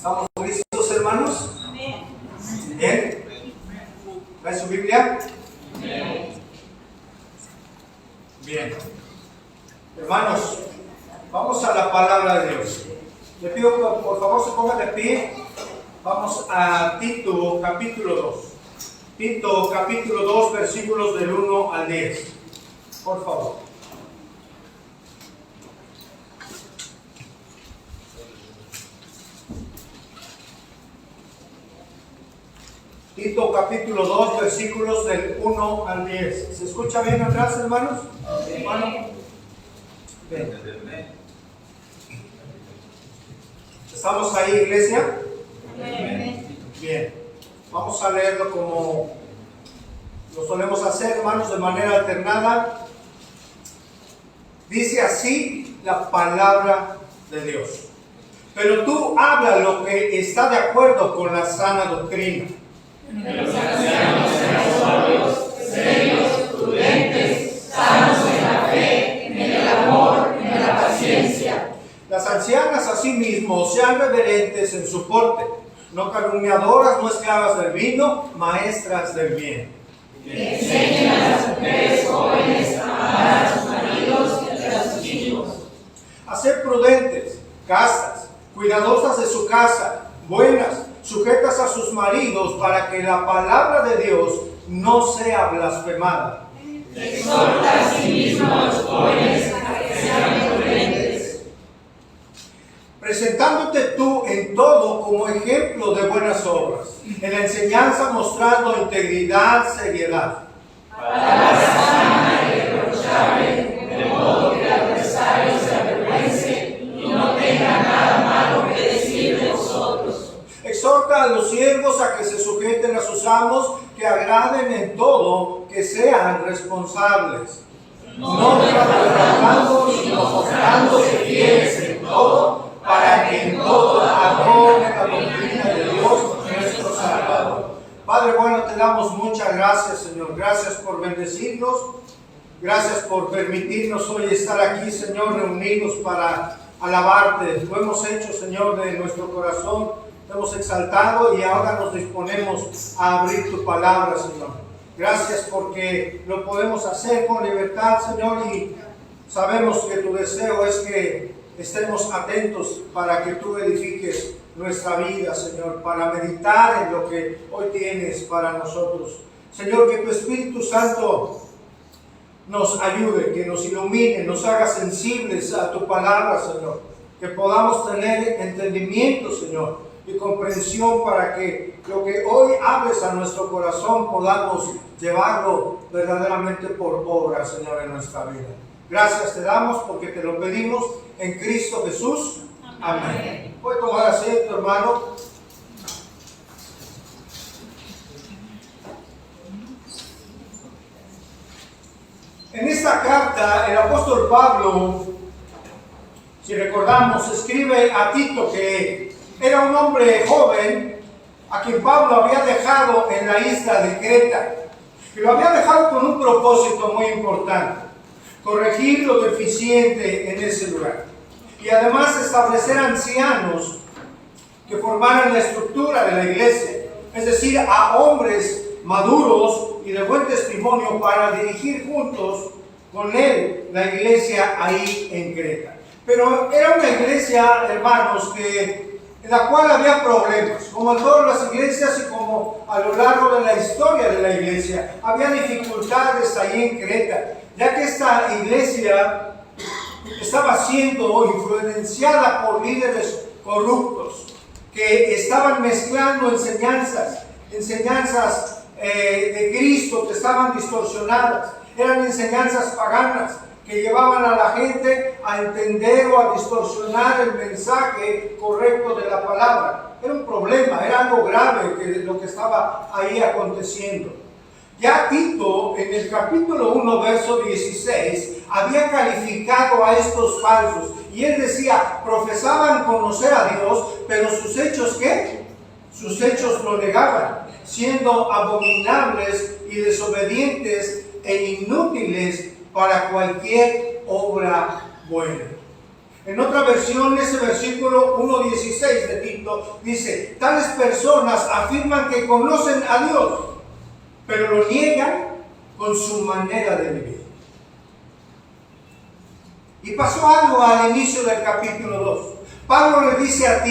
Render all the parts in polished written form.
¿Estamos listos, hermanos? Amén. ¿Bien? ¿Trae su Biblia? Bien. Hermanos, vamos a la palabra de Dios. Le pido que por favor se pongan de pie. Vamos a Tito capítulo 2. Tito capítulo 2, versículos del 1 al 10. Por favor. Tito capítulo 2, versículos del 1 al 10. ¿Se escucha bien atrás, hermanos? Hermano. Bien. ¿Estamos ahí, iglesia? Bien. Vamos a leerlo como lo solemos hacer, hermanos, de manera alternada. Dice así la palabra de Dios. Pero tú habla lo que está de acuerdo con la sana doctrina. Que los ancianos sean sobrios, serios, prudentes, sanos en la fe, en el amor, en la paciencia. Las ancianas asimismo sean reverentes en su porte, no calumniadoras, no esclavas del vino, maestras del bien. Que enseñen a las mujeres jóvenes a amar a sus maridos y a sus hijos. A ser prudentes, castas, cuidadosas de su casa, buenas, sujetas a sus maridos, para que la palabra de Dios no sea blasfemada. Exhorta a sí mismo a los jóvenes a que sean prudentes. Presentándote tú en todo como ejemplo de buenas obras, en la enseñanza mostrando integridad, seriedad. Palabra sana y irreprochable, de modo que el adversario se avergüence y no tenga nada malo que decir de vosotros. Exhorta a los siervos a que se sujeten a sus amos, que agraden en todo, que sean responsables. No defraudando, sino mostrándose fieles en todo, para que en todo adornen la doctrina de Dios nuestro Salvador. Padre bueno, te damos muchas gracias, Señor. Gracias por bendecirnos. Gracias por permitirnos hoy estar aquí, Señor, reunidos para alabarte. Lo hemos hecho, Señor, de nuestro corazón. Te hemos exaltado y ahora nos disponemos a abrir tu palabra, Señor. Gracias porque lo podemos hacer con libertad, Señor, y sabemos que tu deseo es que estemos atentos para que tú edifiques nuestra vida, Señor, para meditar en lo que hoy tienes para nosotros. Señor, que tu Espíritu Santo nos ayude, que nos ilumine, nos haga sensibles a tu palabra, Señor. Que podamos tener entendimiento, Señor, y comprensión para que lo que hoy hables a nuestro corazón podamos llevarlo verdaderamente por obra, Señor, en nuestra vida. Gracias te damos porque te lo pedimos en Cristo Jesús. Amén. Puede tomar asiento, hermano. En esta carta el apóstol Pablo, si recordamos, escribe a Tito, que era un hombre joven a quien Pablo había dejado en la isla de Creta, y lo había dejado con un propósito muy importante: corregir lo deficiente en ese lugar, y además establecer ancianos que formaran la estructura de la iglesia, es decir, a hombres maduros y de buen testimonio para dirigir juntos con él la iglesia ahí en Creta. Pero era una iglesia, hermanos, en la cual había problemas, como en todas las iglesias y como a lo largo de la historia de la iglesia. Había dificultades ahí en Creta, ya que esta iglesia estaba siendo influenciada por líderes corruptos que estaban mezclando enseñanzas de Cristo que estaban distorsionadas. Eran enseñanzas paganas que llevaban a la gente a entender o a distorsionar el mensaje correcto de la palabra. Era un problema, era algo grave lo que estaba ahí aconteciendo. Ya Tito, en el capítulo 1, verso 16, había calificado a estos falsos. Y él decía, profesaban conocer a Dios, pero sus hechos, ¿qué? Sus hechos lo negaban, siendo abominables y desobedientes e inútiles para cualquier obra buena. En otra versión, ese versículo 1:16 de Tito dice: tales personas afirman que conocen a Dios, pero lo niegan con su manera de vivir. Y pasó algo al inicio del capítulo 2. Pablo le dice a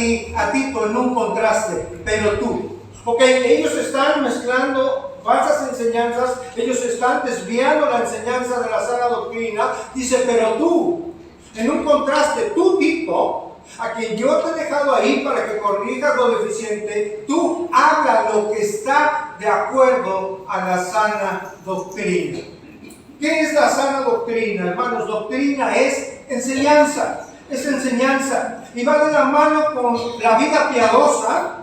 Tito en un contraste: pero tú. Ok, ellos están mezclando falsas enseñanzas, ellos están desviando la enseñanza de la sana doctrina. Dice: pero tú. En un contraste, tú, Tito, a quien yo te he dejado ahí para que corrijas lo deficiente, tú habla lo que está de acuerdo a la sana doctrina. ¿Qué es la sana doctrina, hermanos? Doctrina es enseñanza, y va de la mano con la vida piadosa,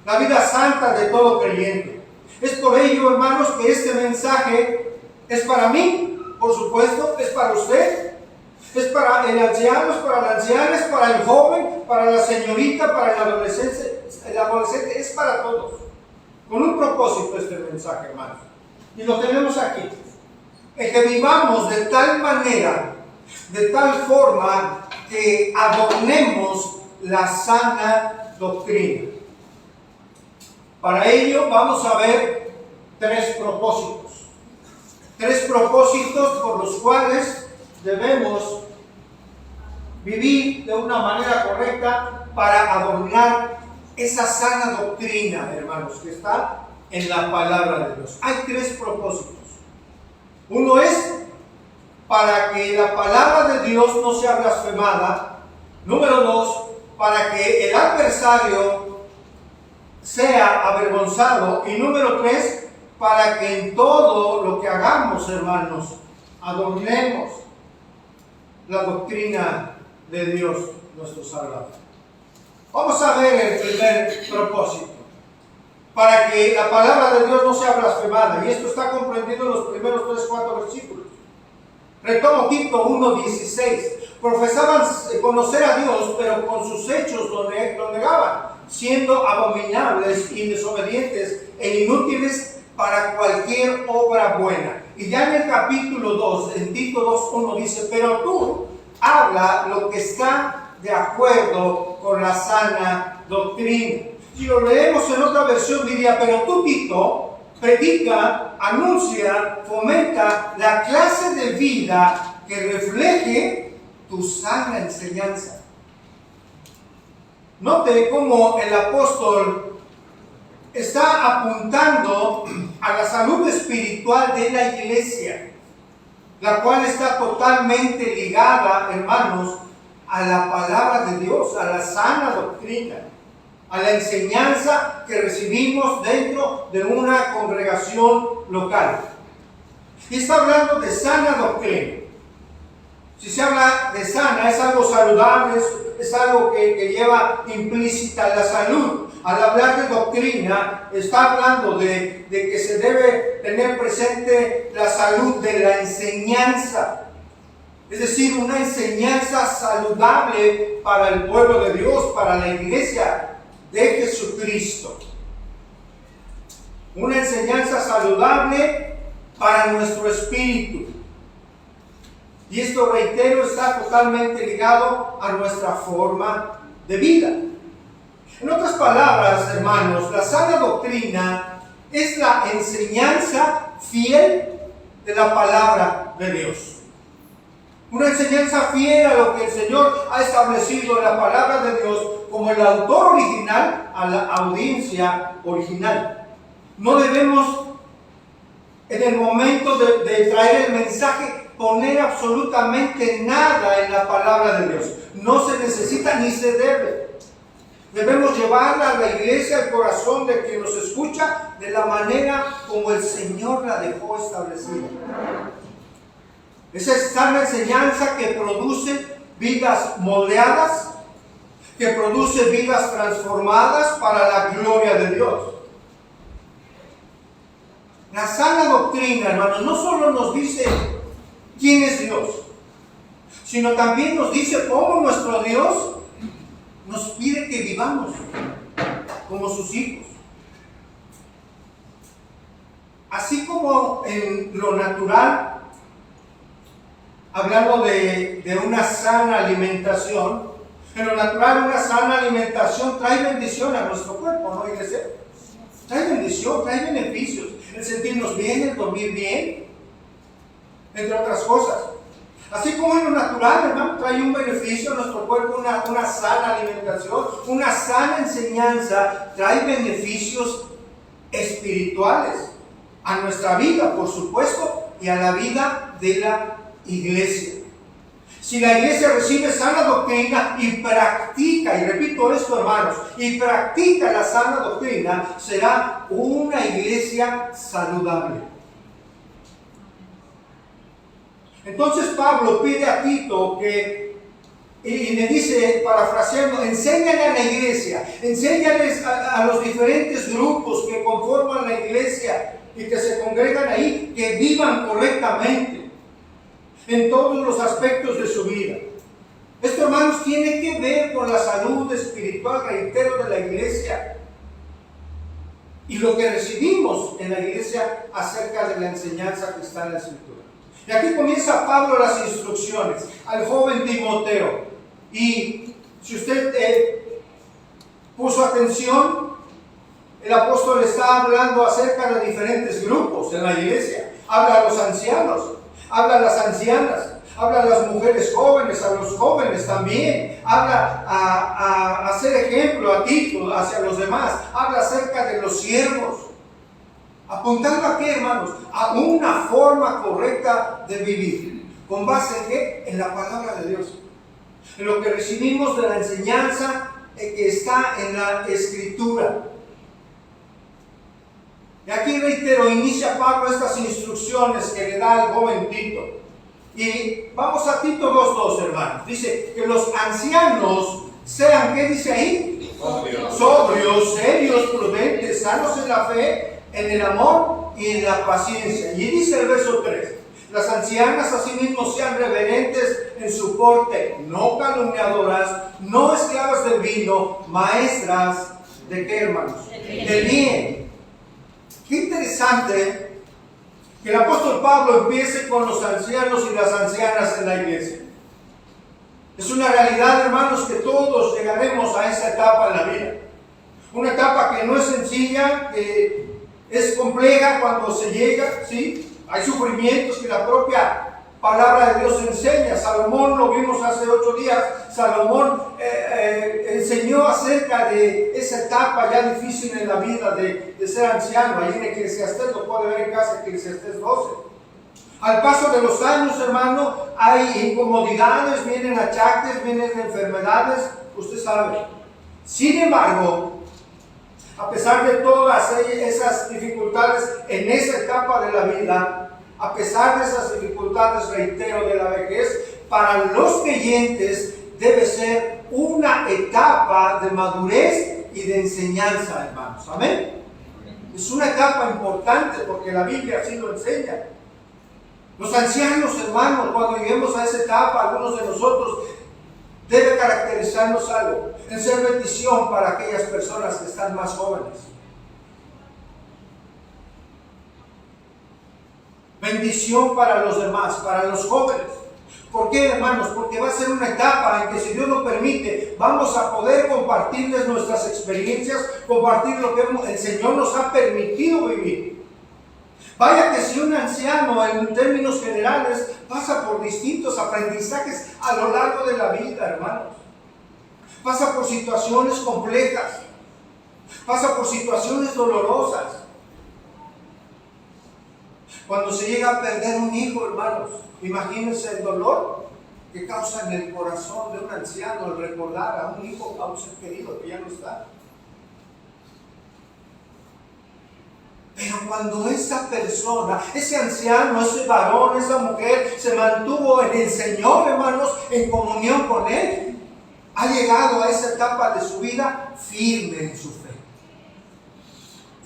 la vida santa de todo creyente. Es por ello, hermanos, que este mensaje es para mí, por supuesto, es para usted. Es para el anciano, es para la anciana, es para el joven, para la señorita, para el adolescente, es para todos. Con un propósito este mensaje, hermanos. Y lo tenemos aquí. El que vivamos de tal manera, de tal forma, que adornemos la sana doctrina. Para ello vamos a ver tres propósitos. Tres propósitos por los cuales debemos vivir de una manera correcta para adornar esa sana doctrina, hermanos, que está en la palabra de Dios. Hay tres propósitos. Uno es para que la palabra de Dios no sea blasfemada. Número dos, para que el adversario sea avergonzado. Y número tres, para que en todo lo que hagamos, hermanos, adornemos la doctrina de Dios, nuestro Salvador. Vamos a ver el primer propósito. Para que la palabra de Dios no sea blasfemada. Y esto está comprendido en los primeros 3-4 versículos. Retomo Tito 1:16. Profesaban conocer a Dios, pero con sus hechos lo negaban, siendo abominables y desobedientes e inútiles para cualquier obra buena. Y ya en el capítulo 2, en Tito 2:1 dice: pero tú habla lo que está de acuerdo con la sana doctrina. Si lo leemos en otra versión diría: pero tú, Tito, predica, anuncia, fomenta la clase de vida que refleje tu sana enseñanza. Note cómo el apóstol está apuntando a la salud espiritual de la iglesia, la cual está totalmente ligada, hermanos, a la palabra de Dios, a la sana doctrina, a la enseñanza que recibimos dentro de una congregación local. Y está hablando de sana doctrina. Si se habla de sana, es algo saludable, es algo que lleva implícita la salud. Al hablar de doctrina, está hablando de que se debe tener presente la salud de la enseñanza. Es decir, una enseñanza saludable para el pueblo de Dios, para la iglesia de Jesucristo. Una enseñanza saludable para nuestro espíritu. Y esto, reitero, está totalmente ligado a nuestra forma de vida. En otras palabras, hermanos, la sana doctrina es la enseñanza fiel de la palabra de Dios. Una enseñanza fiel a lo que el Señor ha establecido en la palabra de Dios como el autor original a la audiencia original. No debemos, en el momento de traer el mensaje, poner absolutamente nada en la palabra de Dios. No se necesita ni se debe. Debemos llevarla a la iglesia, al corazón de quien nos escucha, de la manera como el Señor la dejó establecida. Esa es sana enseñanza que produce vidas moldeadas, que produce vidas transformadas para la gloria de Dios. La sana doctrina, hermanos, no solo nos dice quién es Dios, sino también nos dice cómo nuestro Dios nos pide que vivamos como sus hijos. Así como en lo natural hablando de una sana alimentación. En lo natural, una sana alimentación trae bendición a nuestro cuerpo, ¿no, iglesia? Trae bendición, trae beneficios. El sentirnos bien, el dormir bien, entre otras cosas. Así como en lo natural, hermano, trae un beneficio a nuestro cuerpo, una sana alimentación, una sana enseñanza, trae beneficios espirituales a nuestra vida, por supuesto, y a la vida de la iglesia. Si la iglesia recibe sana doctrina y practica, y repito esto, hermanos, y practica la sana doctrina, será una iglesia saludable. Entonces Pablo pide a Tito y le dice, parafraseando, enséñale a la iglesia, enséñales a los diferentes grupos que conforman la iglesia y que se congregan ahí, que vivan correctamente en todos los aspectos de su vida. Esto, hermanos, tiene que ver con la salud espiritual, reitero, de la iglesia y lo que recibimos en la iglesia acerca de la enseñanza que está en la Escritura. Y aquí comienza Pablo las instrucciones al joven Timoteo. Y si usted puso atención, el apóstol está hablando acerca de diferentes grupos en la iglesia. Habla a los ancianos, habla a las ancianas, habla a las mujeres jóvenes, a los jóvenes también, habla a hacer ejemplo a Tito hacia los demás, habla acerca de los siervos, apuntando a qué, hermanos, a una forma correcta de vivir, con base en qué, en la palabra de Dios, en lo que recibimos de la enseñanza que está en la Escritura. Y aquí reitero, inicia Pablo estas instrucciones que le da al joven Tito. Y vamos a Tito 2:2, hermanos. Dice que los ancianos sean, ¿qué dice ahí? Sobrios, serios, prudentes, sanos en la fe, en el amor y en la paciencia. Y dice el verso 3, las ancianas asimismo sean reverentes en su porte, no calumniadoras, no esclavas del vino, maestras de qué, hermanos? Del bien. Qué interesante que el apóstol Pablo empiece con los ancianos y las ancianas en la iglesia. Es una realidad, hermanos, que todos llegaremos a esa etapa en la vida. Una etapa que no es sencilla, que es compleja cuando se llega, ¿sí? Hay sufrimientos que la propia palabra de Dios enseña. Salomón, lo vimos hace 8 días, Salomón enseñó acerca de esa etapa ya difícil en la vida de ser anciano. Ahí en Eclesiastés, lo puede ver en casa, Eclesiastés 12. Al paso de los años, hermano, hay incomodidades, vienen achaques, vienen enfermedades, usted sabe. Sin embargo, a pesar de todas esas dificultades en esa etapa de la vida, a pesar de esas dificultades, reitero, de la vejez, para los creyentes debe ser una etapa de madurez y de enseñanza, hermanos. Amén. Es una etapa importante porque la Biblia así lo enseña. Los ancianos, hermanos, cuando lleguemos a esa etapa, algunos de nosotros, debe caracterizarnos algo, en ser bendición para aquellas personas que están más jóvenes. Bendición para los demás, para los jóvenes. ¿Por qué, hermanos? Porque va a ser una etapa en que, si Dios lo permite, vamos a poder compartirles nuestras experiencias, compartir lo que el Señor nos ha permitido vivir. Vaya que si un anciano, en términos generales, pasa por distintos aprendizajes a lo largo de la vida, hermanos. Pasa por situaciones complejas, pasa por situaciones dolorosas. Cuando se llega a perder un hijo, hermanos, imagínense el dolor que causa en el corazón de un anciano el recordar a un hijo, a un ser querido que ya no está. Pero cuando esa persona, ese anciano, ese varón, esa mujer se mantuvo en el Señor, hermanos, en comunión con Él, ha llegado a esa etapa de su vida firme en su fe.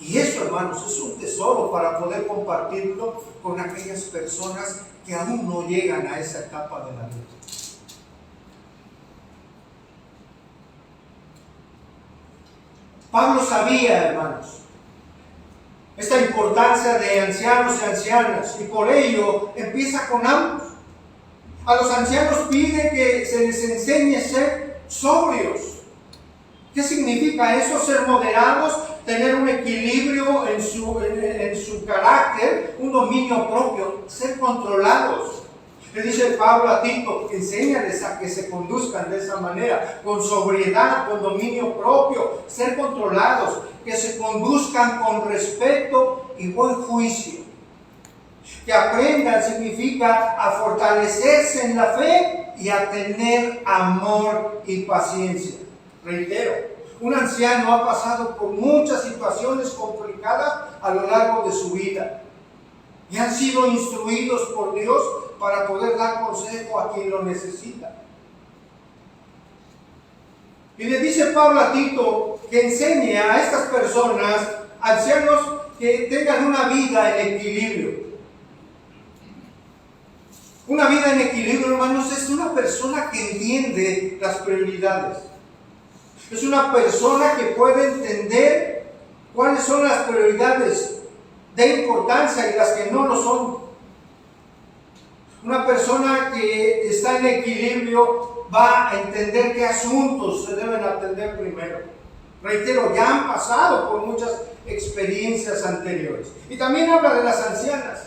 Y eso, hermanos, es un tesoro para poder compartirlo con aquellas personas que aún no llegan a esa etapa de la vida. Pablo sabía, hermanos, esta importancia de ancianos y ancianas, y por ello empieza con ambos. A los ancianos pide que se les enseñe a ser sobrios. ¿Qué significa eso? Ser moderados, tener un equilibrio en su carácter, un dominio propio, ser controlados. Le dice Pablo a Tito, enséñales a que se conduzcan de esa manera, con sobriedad, con dominio propio, ser controlados, que se conduzcan con respeto y buen juicio. Que aprendan significa a fortalecerse en la fe y a tener amor y paciencia. Reitero, un anciano ha pasado por muchas situaciones complicadas a lo largo de su vida y han sido instruidos por Dios para poder dar consejo a quien lo necesita. Y le dice Pablo a Tito que enseñe a estas personas, ancianos, que tengan una vida en equilibrio. Una vida en equilibrio, hermanos, es una persona que entiende las prioridades. Es una persona que puede entender cuáles son las prioridades de importancia y las que no lo son. Una persona que está en equilibrio va a entender qué asuntos se deben atender primero. Reitero, ya han pasado por muchas experiencias anteriores. Y también habla de las ancianas.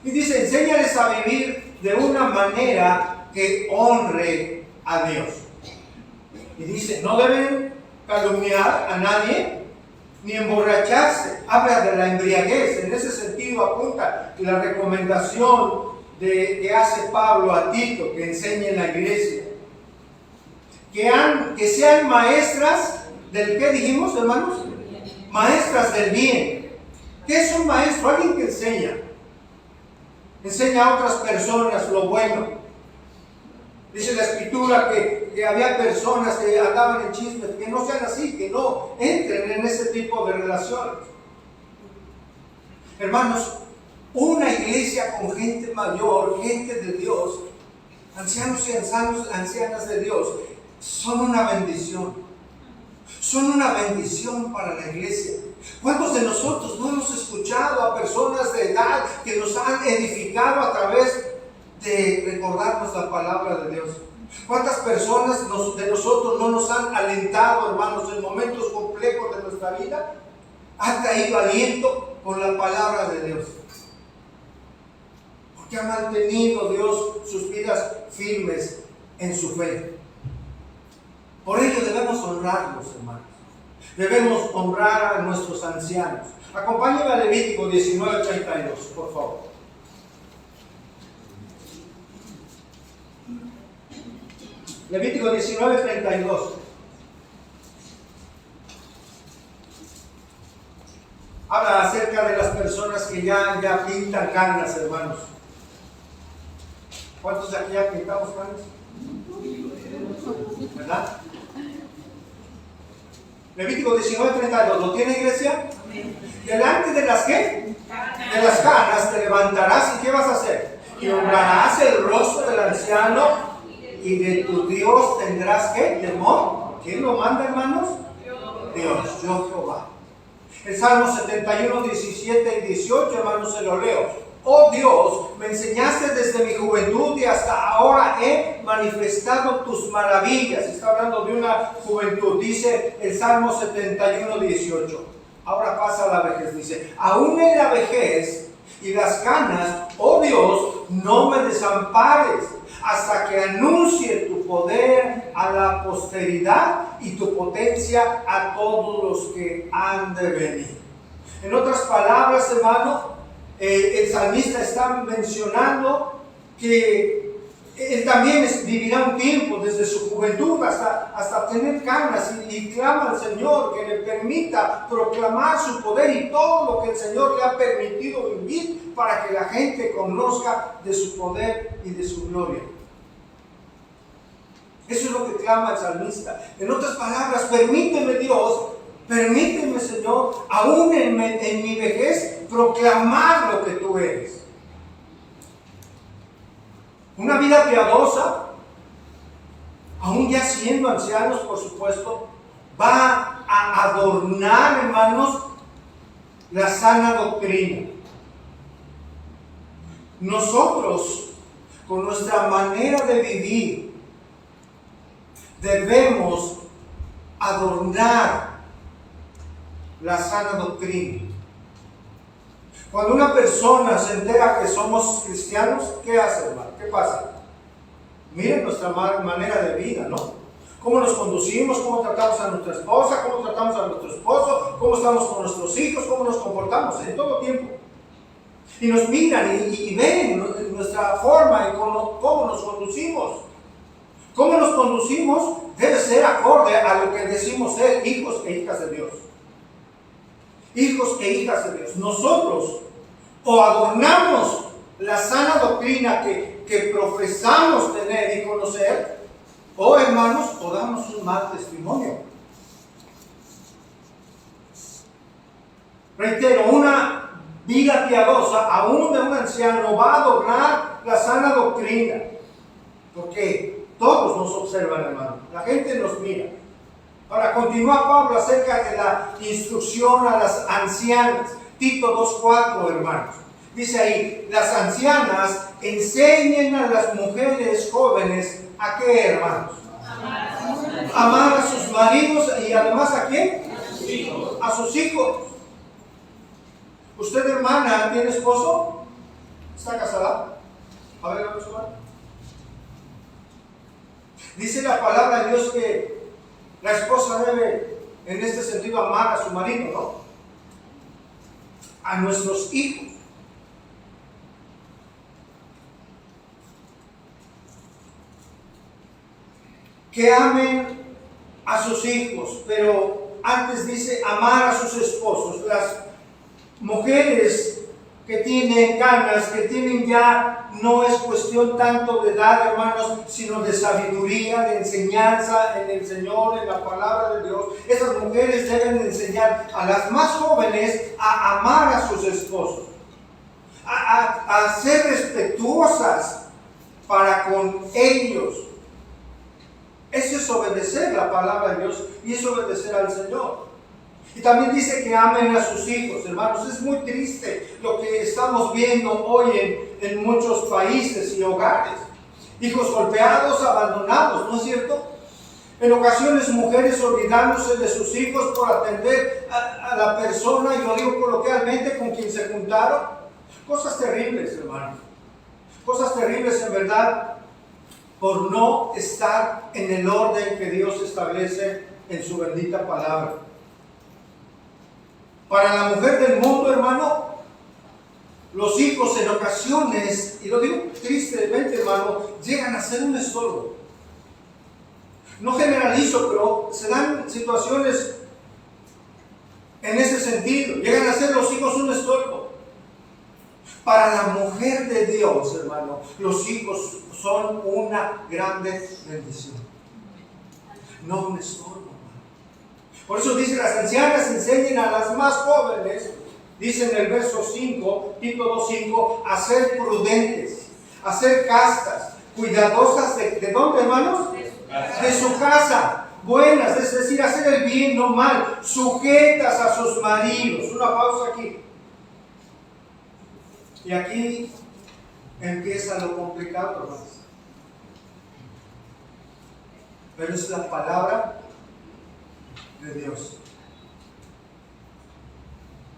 Y dice, enséñales a vivir de una manera que honre a Dios. Y dice, no deben calumniar a nadie, ni emborracharse. Habla de la embriaguez. En ese sentido apunta la recomendación que hace Pablo a Tito, que enseñe en la iglesia. Que sean maestras del, ¿qué dijimos, hermanos? Maestras del bien. ¿Qué es un maestro? Alguien que enseña. Enseña a otras personas lo bueno. Dice la Escritura que había personas que andaban en chismes, que no sean así, que no entren en ese tipo de relaciones. Hermanos, una iglesia con gente mayor, gente de Dios, ancianos y ancianas de Dios, son una bendición. Son una bendición para la iglesia. ¿Cuántos de nosotros no hemos escuchado a personas de edad que nos han edificado a través de recordarnos la palabra de Dios? ¿Cuántas personas de nosotros no nos han alentado, hermanos, en momentos complejos de nuestra vida? Han traído aliento con la palabra de Dios. Porque ha mantenido Dios sus vidas firmes en su fe. Por ello debemos honrarlos, hermanos. Debemos honrar a nuestros ancianos. Acompáñenme a Levítico 19:32, por favor. Levítico 19:32. Habla acerca de las personas que ya pintan canas, hermanos. ¿Cuántos de aquí ya pintamos canas? ¿Verdad? Levítico 19:32. ¿Lo tiene, iglesia? Delante de las ¿qué? De las canas te levantarás y ¿qué vas a hacer? Y honrarás el rostro del anciano y de tu Dios tendrás ¿qué? Temor. ¿Quién lo manda, hermanos? Dios, yo Jehová. El Salmo 71, 17 y 18, hermanos, se lo leo. Oh Dios, me enseñaste desde mi juventud y hasta ahora he manifestado tus maravillas. Está hablando de una juventud, dice el Salmo 71, 18. Ahora pasa a la vejez, dice, aún en la vejez y las canas, oh Dios, no me desampares hasta que anuncie tu poder a la posteridad y tu potencia a todos los que han de venir. En otras palabras, hermano, el salmista está mencionando que él también vivirá un tiempo desde su juventud hasta tener canas y clama al Señor que le permita proclamar su poder y todo lo que el Señor le ha permitido vivir para que la gente conozca de su poder y de su gloria. Eso es lo que clama el salmista. En otras palabras, permíteme Dios, permíteme Señor, aún en mi vejez, proclamar lo que tú eres. Una vida piadosa, aún ya siendo ancianos, por supuesto, va a adornar, hermanos, la sana doctrina. Nosotros con nuestra manera de vivir, debemos adornar la sana doctrina. Cuando una persona se entera que somos cristianos, ¿qué hace, hermano? ¿Qué pasa? Miren nuestra manera de vida, ¿no? Cómo nos conducimos, cómo tratamos a nuestra esposa, cómo tratamos a nuestro esposo, cómo estamos con nuestros hijos, cómo nos comportamos en todo tiempo. Y nos miran y ven nuestra forma y cómo nos conducimos. Cómo nos conducimos debe ser acorde a lo que decimos ser hijos e hijas de Dios. Hijos e hijas de Dios. Nosotros o adornamos la sana doctrina que profesamos tener y conocer, o hermanos, o damos un mal testimonio. Reitero, una vida piadosa, aún de un anciano, va a adornar la sana doctrina. Porque todos nos observan, hermano. La gente nos mira. Ahora continúa Pablo acerca de la instrucción a las ancianas. Tito 2:4, hermanos. Dice ahí, las ancianas enseñen a las mujeres jóvenes ¿a qué, hermanos? Amar a sus maridos y además ¿a quién? A sus hijos. A sus hijos. ¿Usted, hermana, tiene esposo? ¿Está casada? A ver, vamos a ver. Dice la palabra de Dios que la esposa debe, en este sentido, amar a su marido, ¿no? A nuestros hijos. Que amen a sus hijos, pero antes dice amar a sus esposos. Las mujeres que tienen canas, que tienen ya, no es cuestión tanto de edad, hermanos, sino de sabiduría, de enseñanza en el Señor, en la palabra de Dios. Esas mujeres deben enseñar a las más jóvenes a amar a sus esposos, a ser respetuosas para con ellos. Eso es obedecer la palabra de Dios y es obedecer al Señor. Y también dice que amen a sus hijos, hermanos. Es muy triste lo que estamos viendo hoy en muchos países y hogares. Hijos golpeados, abandonados, ¿no es cierto? En ocasiones mujeres olvidándose de sus hijos por atender a la persona, yo digo coloquialmente, con quien se juntaron. Cosas terribles, hermanos. Cosas terribles en verdad, por no estar en el orden que Dios establece en su bendita palabra. Para la mujer del mundo, hermano, los hijos en ocasiones, y lo digo tristemente, hermano, llegan a ser un estorbo. No generalizo, pero se dan situaciones en ese sentido. Llegan a ser los hijos un estorbo. Para la mujer de Dios, hermano, los hijos son una grande bendición. No un estorbo, hermano. Por eso dice, las ancianas enseñen a las más jóvenes, dice en el verso 5, Tito 2:5, a ser prudentes, a ser castas, cuidadosas ¿de dónde, hermanos? De su casa, buenas, es decir, hacer el bien, no mal, sujetas a sus maridos. Una pausa aquí. Y aquí empieza lo complicado, hermanos. Pero es la palabra de Dios.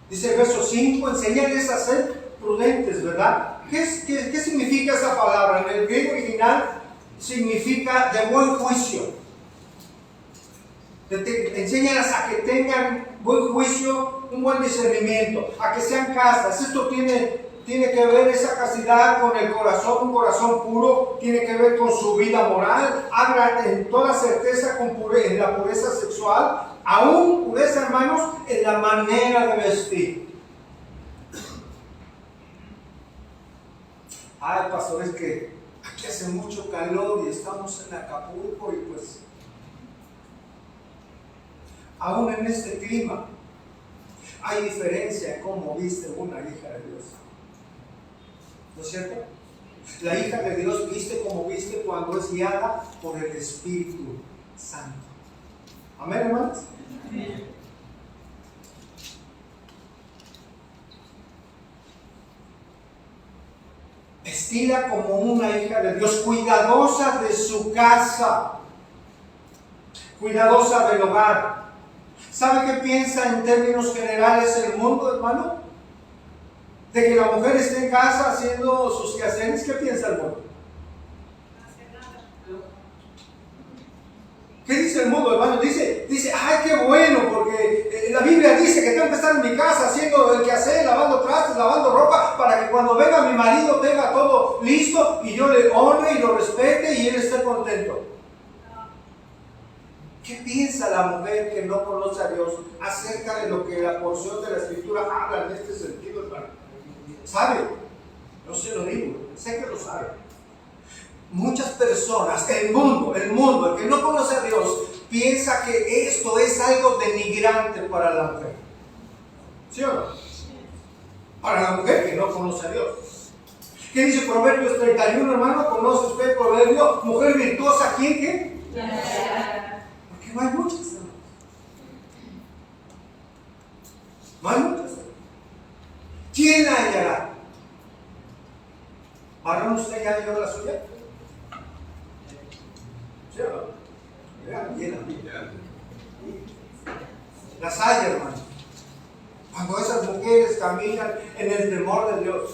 Dice el verso 5, enseñarles a ser prudentes, ¿verdad? ¿Qué significa esa palabra? En el griego original significa de buen juicio. Enséñalas a que tengan buen juicio, un buen discernimiento, a que sean castas. Esto tiene que ver esa castidad con el corazón, un corazón puro, tiene que ver con su vida moral, habla en toda certeza en la pureza sexual, aún pureza, hermanos, en la manera de vestir. Hay pastores que aquí hace mucho calor y estamos en Acapulco y pues aún en este clima hay diferencia en cómo viste una hija de Dios. ¿No es cierto? La hija de Dios viste como viste cuando es guiada por el Espíritu Santo. Amén, hermanos. Amén. Es Estila como una hija de Dios, cuidadosa de su casa, cuidadosa del hogar. ¿Sabe qué piensa en términos generales el mundo, hermano? De que la mujer esté en casa haciendo sus quehaceres. ¿Qué piensa el mundo? ¿Qué dice el mundo, hermano? Dice, ay, qué bueno, porque la Biblia dice que tengo que estar en mi casa haciendo el quehacer, lavando trastes, lavando ropa, para que cuando venga mi marido tenga todo listo y yo le honre y lo respete y él esté contento. ¿Qué piensa la mujer que no conoce a Dios acerca de lo que la porción de la Escritura habla en este sentido, hermano? ¿Sabe? No se lo digo, sé que lo sabe. Muchas personas, el mundo, el que no conoce a Dios, piensa que esto es algo denigrante para la mujer. ¿Sí o no? Para la mujer que no conoce a Dios. ¿Qué dice Proverbios 31, hermano? ¿Conoce usted el proverbio? Mujer virtuosa, ¿quién qué? Porque no hay muchas, hermanos. No hay muchas. ¿Quién la hallará? ¿Varón usted ya halló la suya? ¿Sí o no? Las hay, hermano. Cuando esas mujeres caminan en el temor de Dios,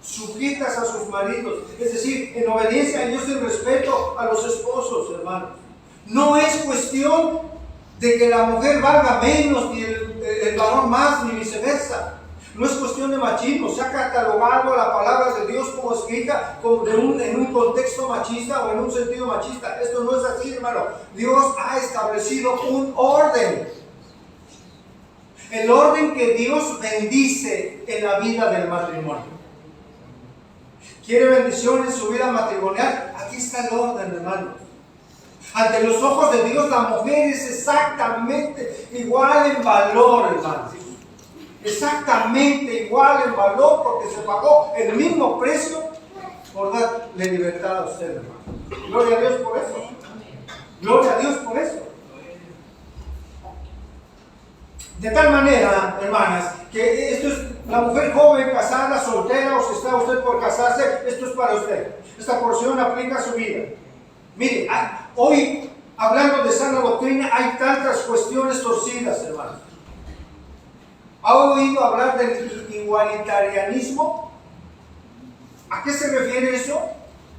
sujetas a sus maridos, es decir, en obediencia a Dios y respeto a los esposos, hermanos. No es cuestión de que la mujer valga menos ni el varón más, ni viceversa. No es cuestión de machismo. Se ha catalogado la palabra de Dios como escrita en un contexto machista o en un sentido machista. Esto no es así, hermano. Dios ha establecido un orden. El orden que Dios bendice en la vida del matrimonio. ¿Quiere bendición en su vida matrimonial? Aquí está el orden, hermano. Ante los ojos de Dios, la mujer es exactamente igual en valor, hermano. Exactamente igual en valor, porque se pagó el mismo precio por darle libertad a usted, hermano. Gloria a Dios por eso. Gloria a Dios por eso. De tal manera, hermanas, que esto es la mujer joven, casada, soltera, o si está usted por casarse, esto es para usted. Esta porción aplica a su vida. Mire, hoy, hablando de sana doctrina, hay tantas cuestiones torcidas, hermanos. ¿Ha oído hablar del igualitarianismo? ¿A qué se refiere eso?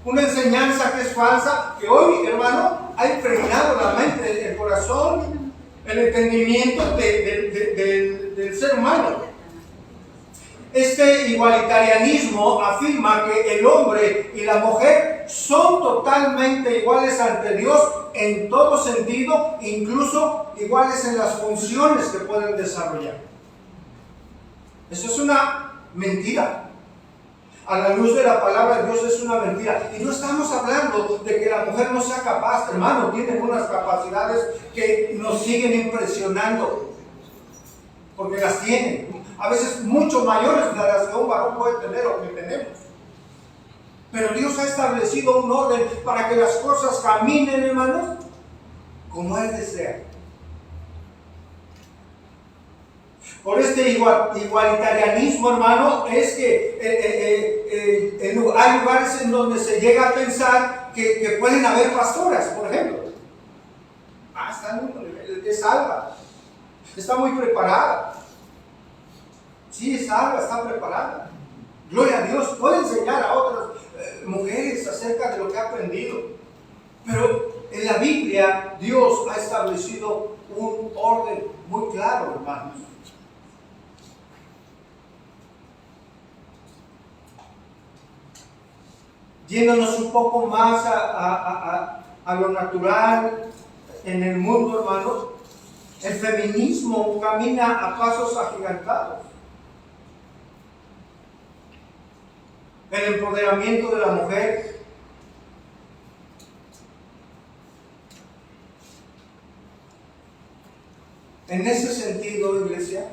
Una enseñanza que es falsa, que hoy, hermano, ha impregnado la mente, el corazón, el entendimiento del ser humano. Este igualitarianismo afirma que el hombre y la mujer son totalmente iguales ante Dios en todo sentido, incluso iguales en las funciones que pueden desarrollar. Eso es una mentira. A la luz de la palabra de Dios es una mentira. Y no estamos hablando de que la mujer no sea capaz, hermano. Tienen unas capacidades que nos siguen impresionando. Porque las tienen. A veces mucho mayores de las que un varón puede tener o que tenemos. Pero Dios ha establecido un orden para que las cosas caminen, hermanos, como Él desea. Por este igualitarianismo, hermano, es que hay lugares en donde se llega a pensar que pueden haber pastoras, por ejemplo. Está en un nivel, es salva, está muy preparada. Sí, es salva, está preparada. Gloria a Dios, puede enseñar a otras mujeres acerca de lo que ha aprendido. Pero en la Biblia, Dios ha establecido un orden muy claro, hermanos. Yéndonos un poco más a lo natural en el mundo, hermanos, el feminismo camina a pasos agigantados. El empoderamiento de la mujer, en ese sentido, iglesia,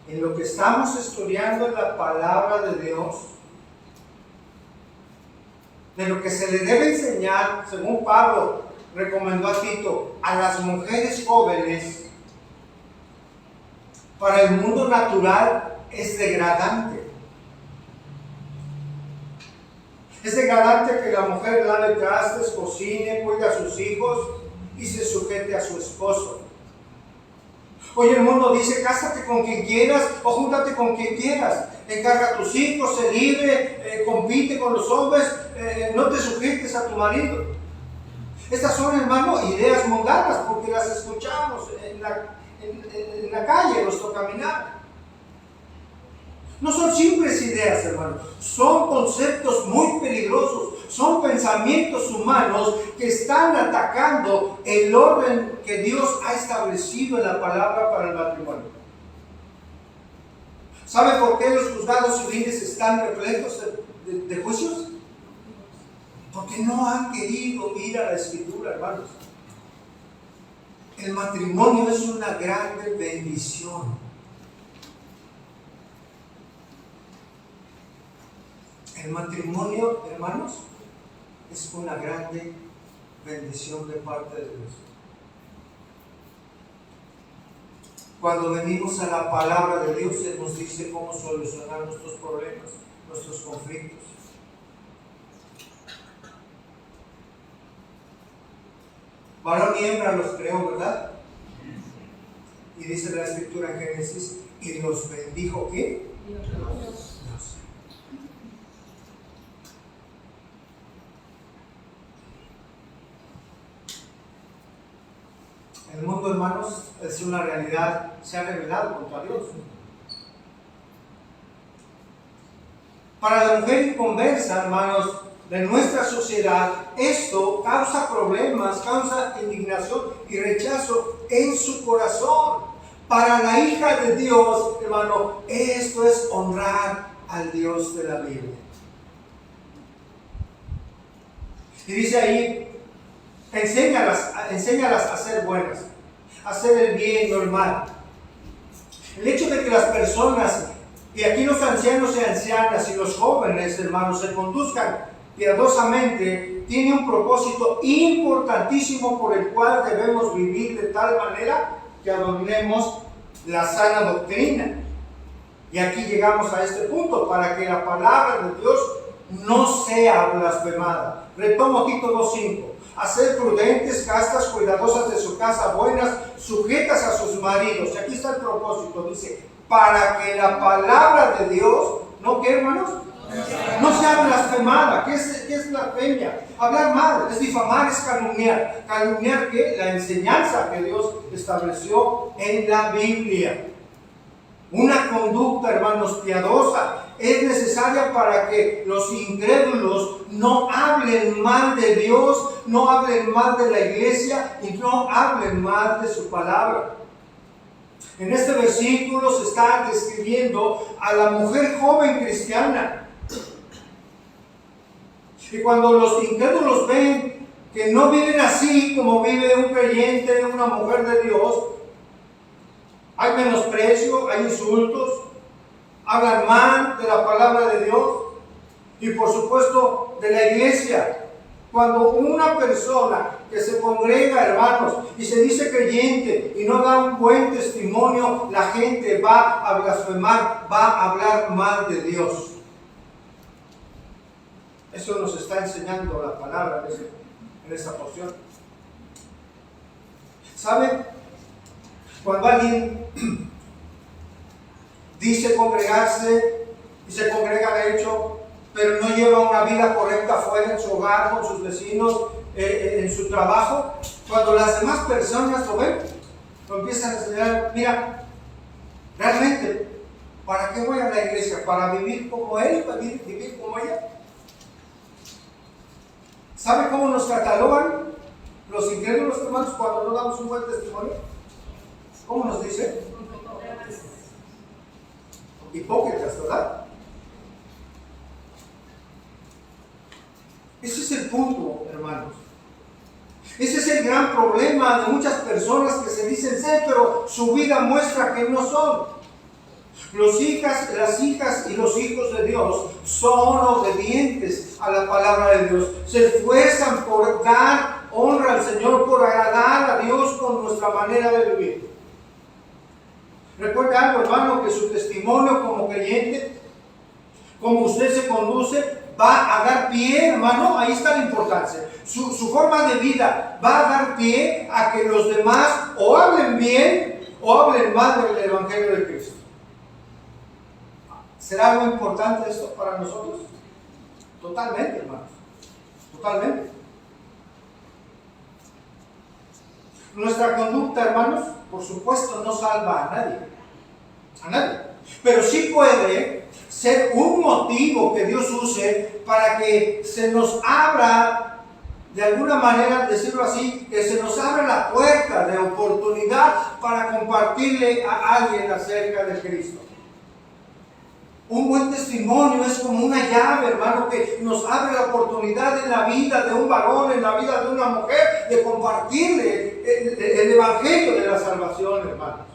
en lo que estamos estudiando en la palabra de Dios, de lo que se le debe enseñar, según Pablo recomendó a Tito, a las mujeres jóvenes, para el mundo natural es degradante. Es de galante que la mujer lave trastes, cocine, cuide a sus hijos y se sujete a su esposo. Hoy el mundo dice, cásate con quien quieras o júntate con quien quieras. Encarga a tus hijos, sé libre, compite con los hombres, no te sujetes a tu marido. Estas son, hermano, ideas mundanas porque las escuchamos en la calle, en nuestro caminar. No son simples ideas, hermano. Son conceptos muy peligrosos. Son pensamientos humanos que están atacando el orden que Dios ha establecido en la palabra para el matrimonio. ¿Sabe por qué los juzgados civiles están repletos de juicios? Porque no han querido ir a la Escritura, hermanos. El matrimonio es una grande bendición. El matrimonio, hermanos, es una grande bendición de parte de Dios. Cuando venimos a la palabra de Dios, Él nos dice cómo solucionar nuestros problemas, nuestros conflictos. Varón y hembra los creó, ¿verdad? Y dice la Escritura en Génesis, y los bendijo, ¿qué? Dios. El mundo, hermanos, es una realidad, se ha revelado contra Dios. Para la mujer inconversa, hermanos, de nuestra sociedad, esto causa problemas, causa indignación y rechazo en su corazón. Para la hija de Dios, hermano, esto es honrar al Dios de la Biblia. Y dice ahí, enséñalas a ser buenas, a hacer el bien normal. El hecho de que las personas, y aquí los ancianos y ancianas y los jóvenes, hermanos, se conduzcan piadosamente, tiene un propósito importantísimo por el cual debemos vivir de tal manera que adornemos la sana doctrina. Y aquí llegamos a este punto, para que la palabra de Dios no sea blasfemada. Retomo Tito 2:5. A ser prudentes, castas, cuidadosas de su casa, buenas, sujetas a sus maridos. Y aquí está el propósito, dice, para que la palabra de Dios, ¿no qué, hermanos? No sea blasfemada. ¿Qué es blasfemia? Hablar mal, es difamar, es calumniar. ¿Calumniar qué? La enseñanza que Dios estableció en la Biblia. Una conducta, hermanos, piadosa es necesaria para que los incrédulos no hablen mal de Dios, no hablen mal de la iglesia y no hablen mal de su palabra. En este versículo se está describiendo a la mujer joven cristiana. Y cuando los incrédulos ven que no viven así como vive un creyente, una mujer de Dios, hay menosprecio, hay insultos, hablan mal de la palabra de Dios y por supuesto de la iglesia. Cuando una persona que se congrega, hermanos, y se dice creyente y no da un buen testimonio, la gente va a blasfemar, va a hablar mal de Dios. Eso nos está enseñando la palabra en esa porción. ¿Saben? Cuando alguien dice congregarse y se congrega de hecho, pero no lleva una vida correcta fuera en su hogar, con sus vecinos, en su trabajo, cuando las demás personas lo ven, lo empiezan a enseñar, mira, realmente, ¿para qué voy a la iglesia? ¿Para vivir como él? ¿Para vivir como ella? ¿Sabe cómo nos catalogan los incrédulos, hermanos, cuando no damos un buen testimonio? ¿Cómo nos dicen? Hipócritas, ¿verdad? Ese es el punto, hermanos. Ese es el gran problema de muchas personas que se dicen ser, pero su vida muestra que no son. Las hijas y los hijos de Dios son obedientes a la palabra de Dios. Se esfuerzan por dar honra al Señor, por agradar a Dios con nuestra manera de vivir. Recuerda algo, hermano, que su testimonio como creyente, como usted se conduce, va a dar pie, hermano, ahí está la importancia. Su forma de vida va a dar pie a que los demás o hablen bien o hablen mal del Evangelio de Cristo. ¿Será algo importante esto para nosotros? Totalmente, hermanos. Totalmente. Nuestra conducta, hermanos, por supuesto no salva a nadie. A nadie. Pero sí puede ser un motivo que Dios use para que se nos abra, de alguna manera, decirlo así, que se nos abra la puerta de oportunidad para compartirle a alguien acerca de Cristo. Un buen testimonio es como una llave, hermano, que nos abre la oportunidad en la vida de un varón, en la vida de una mujer, de compartirle el evangelio de la salvación, hermanos.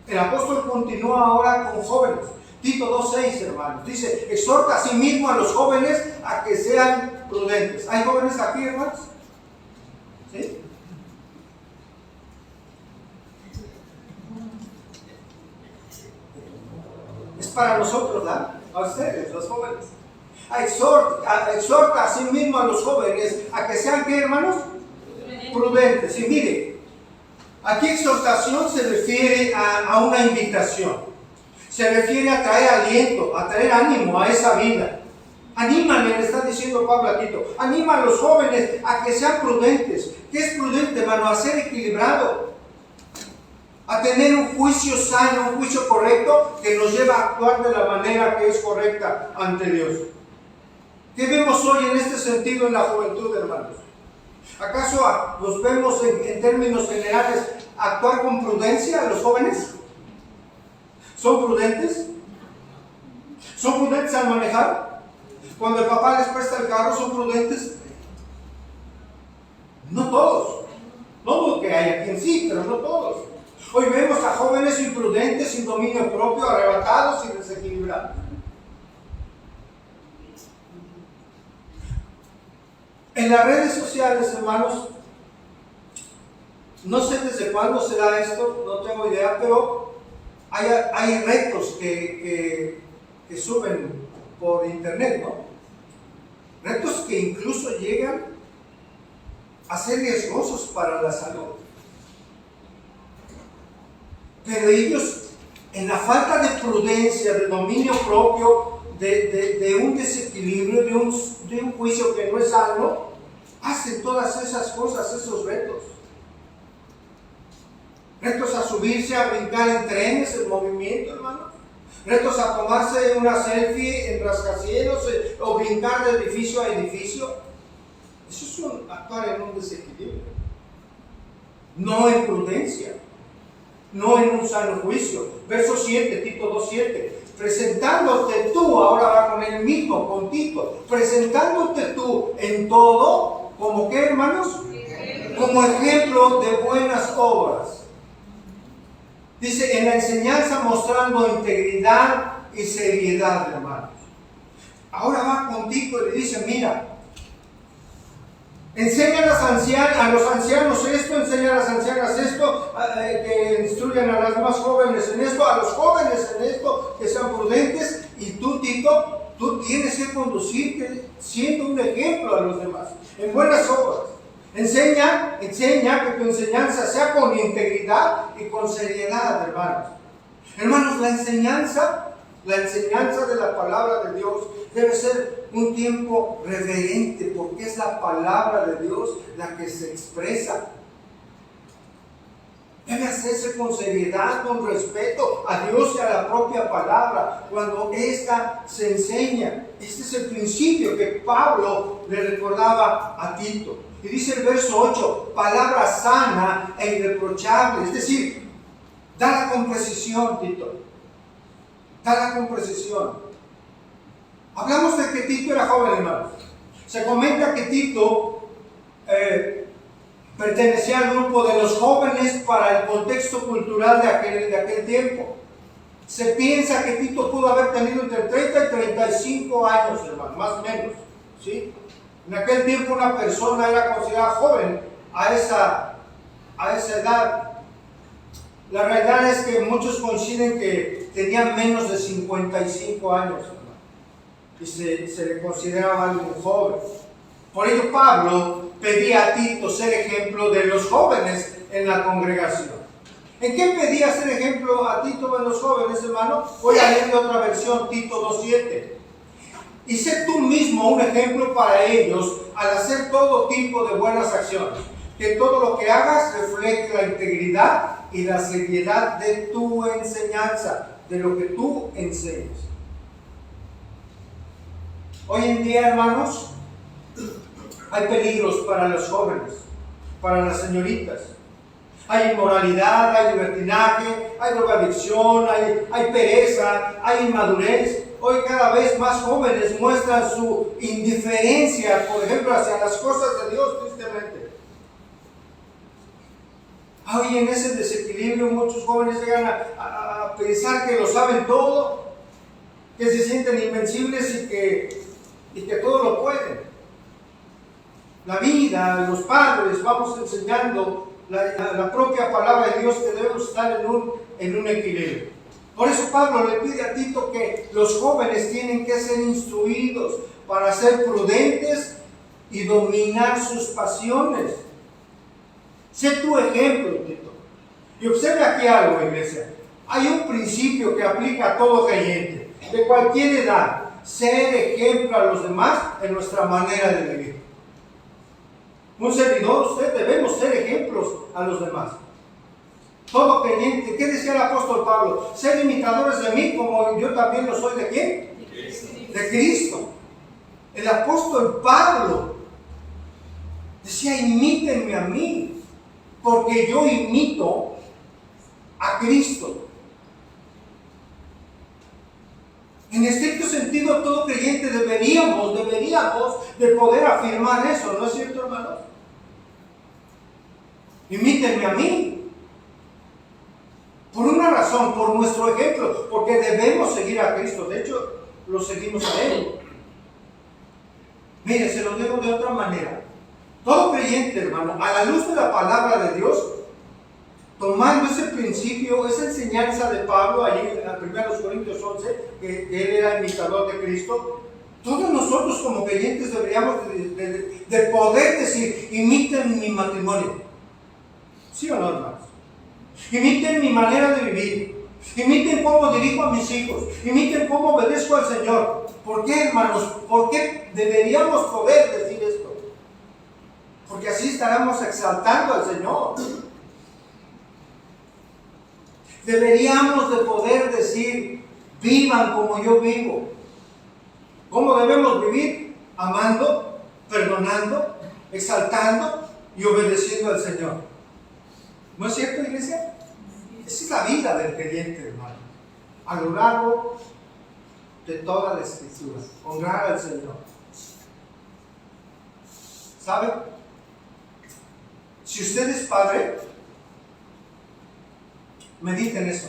El apóstol continúa ahora con jóvenes. Tito 2:6, hermanos. Dice, exhorta a sí mismo a los jóvenes a que sean prudentes. ¿Hay jóvenes aquí, hermanos? ¿Sí? Es para nosotros, ¿verdad? A ustedes, los jóvenes. Exhorta a sí mismo a los jóvenes a que sean, ¿qué, hermanos? Prudentes. Y mire, aquí exhortación se refiere a una invitación. Se refiere a traer aliento, a traer ánimo a esa vida. Anímale, le está diciendo Pablo a Tito. Anima a los jóvenes a que sean prudentes. ¿Qué es prudente, hermano? A ser equilibrado. A tener un juicio sano, un juicio correcto que nos lleva a actuar de la manera que es correcta ante Dios. ¿Qué vemos hoy en este sentido en la juventud, hermanos? ¿Acaso los vemos en términos generales actuar con prudencia a los jóvenes? ¿Son prudentes? ¿Son prudentes al manejar? Cuando el papá les presta el carro, ¿son prudentes? No todos. No dudo que haya quien sí, pero no todos. Hoy vemos a jóvenes imprudentes, sin dominio propio, arrebatados y desequilibrados. En las redes sociales, hermanos, no sé desde cuándo se da esto, no tengo idea, pero hay retos que suben por internet, ¿no? Retos que incluso llegan a ser riesgosos para la salud. Pero ellos, en la falta de prudencia, de dominio propio, de un desequilibrio, de un juicio que no es sano, hacen todas esas cosas, esos retos. Retos a subirse, a brincar en trenes, en movimiento, hermano. Retos a tomarse una selfie en rascacielos o brincar de edificio a edificio. Eso es actuar en un desequilibrio. No en prudencia. No en un sano juicio. Verso 7, Tito 2:7. Presentándote tú, ahora va con el mismo, con Tito. Presentándote tú en todo, ¿como qué, hermanos? Como ejemplo de buenas obras. Dice, en la enseñanza mostrando integridad y seriedad, hermanos. Ahora va con Tito y le dice, mira, enseña a los ancianos esto, enseña a las ancianas esto, que instruyan a las más jóvenes en esto, a los jóvenes en esto, que sean prudentes, y tú, Tito, tú tienes que conducirte siendo un ejemplo a los demás, en buenas obras. Enseña que tu enseñanza sea con integridad y con seriedad, hermanos. Hermanos, la enseñanza de la palabra de Dios debe ser un tiempo reverente, porque es la palabra de Dios la que se expresa. Debe hacerse con seriedad, con respeto a Dios y a la propia palabra, cuando ésta se enseña. Este es el principio que Pablo le recordaba a Tito. Y dice el verso 8, palabra sana e irreprochable. Es decir, dala con precisión, Tito. Dala con precisión. Hablamos de que Tito era joven, hermanos. Se comenta que Tito pertenecía al grupo de los jóvenes para el contexto cultural de aquel tiempo. Se piensa que Tito pudo haber tenido entre 30 y 35 años, hermano, más o menos, ¿sí? En aquel tiempo una persona era considerada joven a esa edad. La realidad es que muchos coinciden que tenía menos de 55 años, hermano, y se le consideraba alguien joven. Por ello Pablo pedía a Tito ser ejemplo de los jóvenes en la congregación. ¿En qué pedía ser ejemplo a Tito en los jóvenes, hermano? Voy a leer de otra versión, Tito 2:7. Y sé tú mismo un ejemplo para ellos al hacer todo tipo de buenas acciones. Que todo lo que hagas refleje la integridad y la seriedad de tu enseñanza, de lo que tú enseñas. Hoy en día, hermanos, hay peligros para los jóvenes, para las señoritas. Hay inmoralidad, hay libertinaje, hay drogadicción, hay pereza, hay inmadurez. Hoy cada vez más jóvenes muestran su indiferencia, por ejemplo, hacia las cosas de Dios, tristemente. Hoy en ese desequilibrio muchos jóvenes llegan a pensar que lo saben todo, que se sienten invencibles y que todo lo pueden. La vida, los padres, vamos enseñando la propia palabra de Dios, que debemos estar en un equilibrio. Por eso Pablo le pide a Tito que los jóvenes tienen que ser instruidos para ser prudentes y dominar sus pasiones. Sé tu ejemplo, Tito. Y observe aquí algo, iglesia. Hay un principio que aplica a todo creyente, de cualquier edad: ser ejemplo a los demás en nuestra manera de vivir. Un servidor, usted, debemos ser ejemplos a los demás. Todo creyente, ¿qué decía el apóstol Pablo? Ser imitadores de mí como yo también lo soy. ¿De quién? De Cristo. El apóstol Pablo decía: imítenme a mí, porque yo imito a Cristo. En estricto sentido, todo creyente deberíamos de poder afirmar eso, ¿no es cierto, hermanos? Imítenme a mí. Por una razón, por nuestro ejemplo, porque debemos seguir a Cristo. De hecho, lo seguimos a Él. Mire, se lo digo de otra manera. Todo creyente, hermano, a la luz de la palabra de Dios, tomando ese principio, esa enseñanza de Pablo, allí en 1 Corintios 11, que él era imitador de Cristo, todos nosotros como creyentes deberíamos de poder decir: imiten mi matrimonio. ¿Sí o no, hermanos? Imiten mi manera de vivir. Imiten cómo dirijo a mis hijos. Imiten cómo obedezco al Señor. ¿Por qué, hermanos? ¿Por qué deberíamos poder decir esto? Porque así estaremos exaltando al Señor. Deberíamos de poder decir: vivan como yo vivo. ¿Cómo debemos vivir? Amando, perdonando, exaltando y obedeciendo al Señor. ¿No es cierto, iglesia? Esa es la vida del creyente, hermano. A lo largo de toda la Escritura, honrar al Señor. ¿Sabe? Si usted es padre, mediten eso.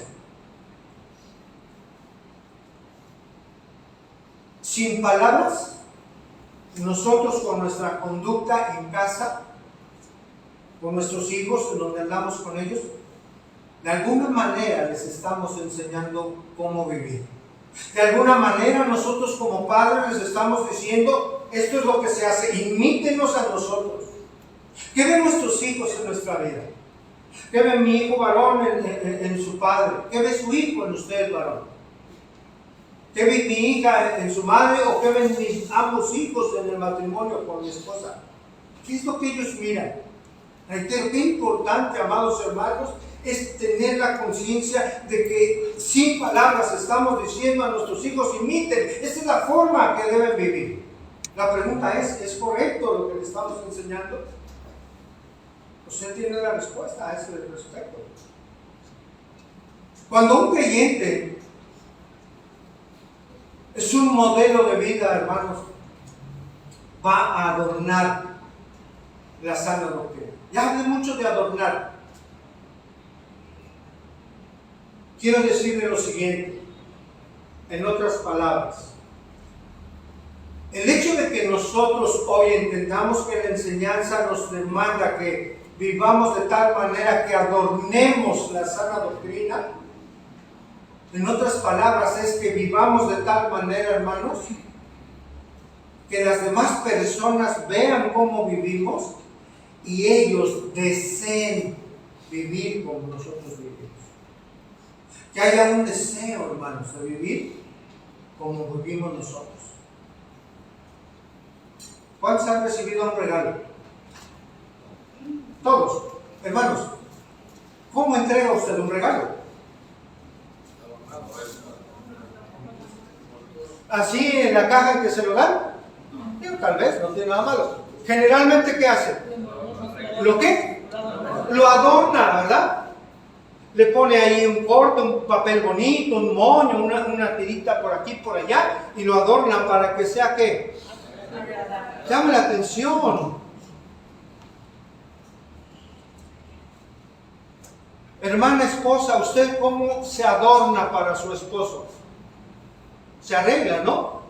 Sin palabras, nosotros con nuestra conducta en casa, con nuestros hijos, en donde andamos con ellos, de alguna manera les estamos enseñando cómo vivir. De alguna manera nosotros como padres les estamos diciendo: esto es lo que se hace, imítenos a nosotros. ¿Qué ven nuestros hijos en nuestra vida? ¿Qué ve mi hijo varón en su padre? ¿Qué ve su hijo en usted, varón? ¿Qué ve mi hija en su madre? ¿O qué ven mis ambos hijos en el matrimonio con mi esposa? ¿Qué es lo que ellos miran? Reitero, qué importante, amados hermanos, es tener la conciencia de que sin palabras estamos diciendo a nuestros hijos: imiten. Esa es la forma que deben vivir. La pregunta ¿es correcto lo que le estamos enseñando? Usted tiene la respuesta a ese respecto. Cuando un creyente es un modelo de vida, hermanos, va a adornar la sana doctrina. Ya hablé mucho de adornar. Quiero decirle lo siguiente, en otras palabras. El hecho de que nosotros hoy entendamos que la enseñanza nos demanda que vivamos de tal manera que adornemos la sana doctrina, En otras palabras, es que vivamos de tal manera, hermanos, que las demás personas vean cómo vivimos y ellos deseen vivir como nosotros vivimos. Que haya un deseo, hermanos, de vivir como vivimos nosotros. ¿Cuántos han recibido un regalo? Todos. Hermanos, ¿cómo entrega usted un regalo? ¿Así en la caja en que se lo dan? Tal vez, no tiene nada malo. Generalmente, ¿qué hace? ¿Lo qué? Lo adorna, ¿verdad? Le pone ahí un corte, un papel bonito, un moño, una tirita por aquí, por allá, y lo adorna para que sea, ¿qué? Llame la atención. Hermana esposa, ¿usted cómo se adorna para su esposo? Se arregla, ¿no?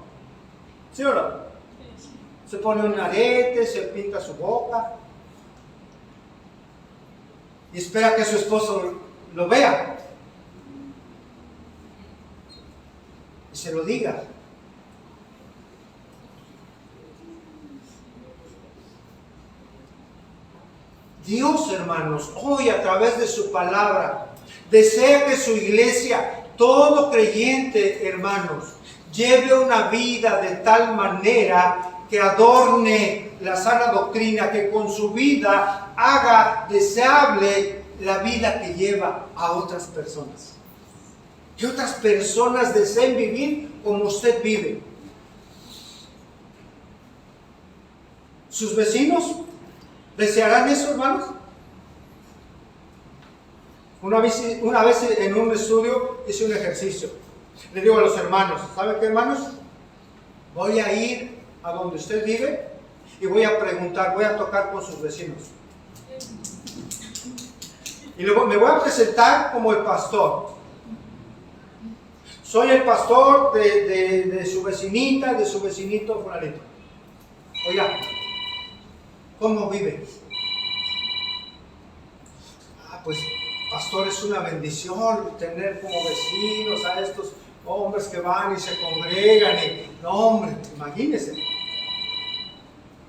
¿Sí o no? Se pone un arete, se pinta su boca y espera que su esposo lo vea y se lo diga. Dios, hermanos, hoy a través de su palabra desea que su iglesia, todo creyente, hermanos, lleve una vida de tal manera que adorne la sana doctrina, que con su vida haga deseable la vida que lleva a otras personas. Que otras personas deseen vivir como usted vive. ¿Sus vecinos desearán eso, hermanos? Una vez en un estudio hice un ejercicio. Le digo a los hermanos, ¿saben qué, hermanos? Voy a ir a donde usted vive y voy a preguntar, voy a tocar con sus vecinos. Y luego me voy a presentar como el pastor. Soy el pastor de su vecinita, de su vecinito fulanito. Oiga, ¿cómo vive? Pues, pastor, es una bendición tener como vecinos a estos hombres que van y se congregan. No, hombre, imagínense.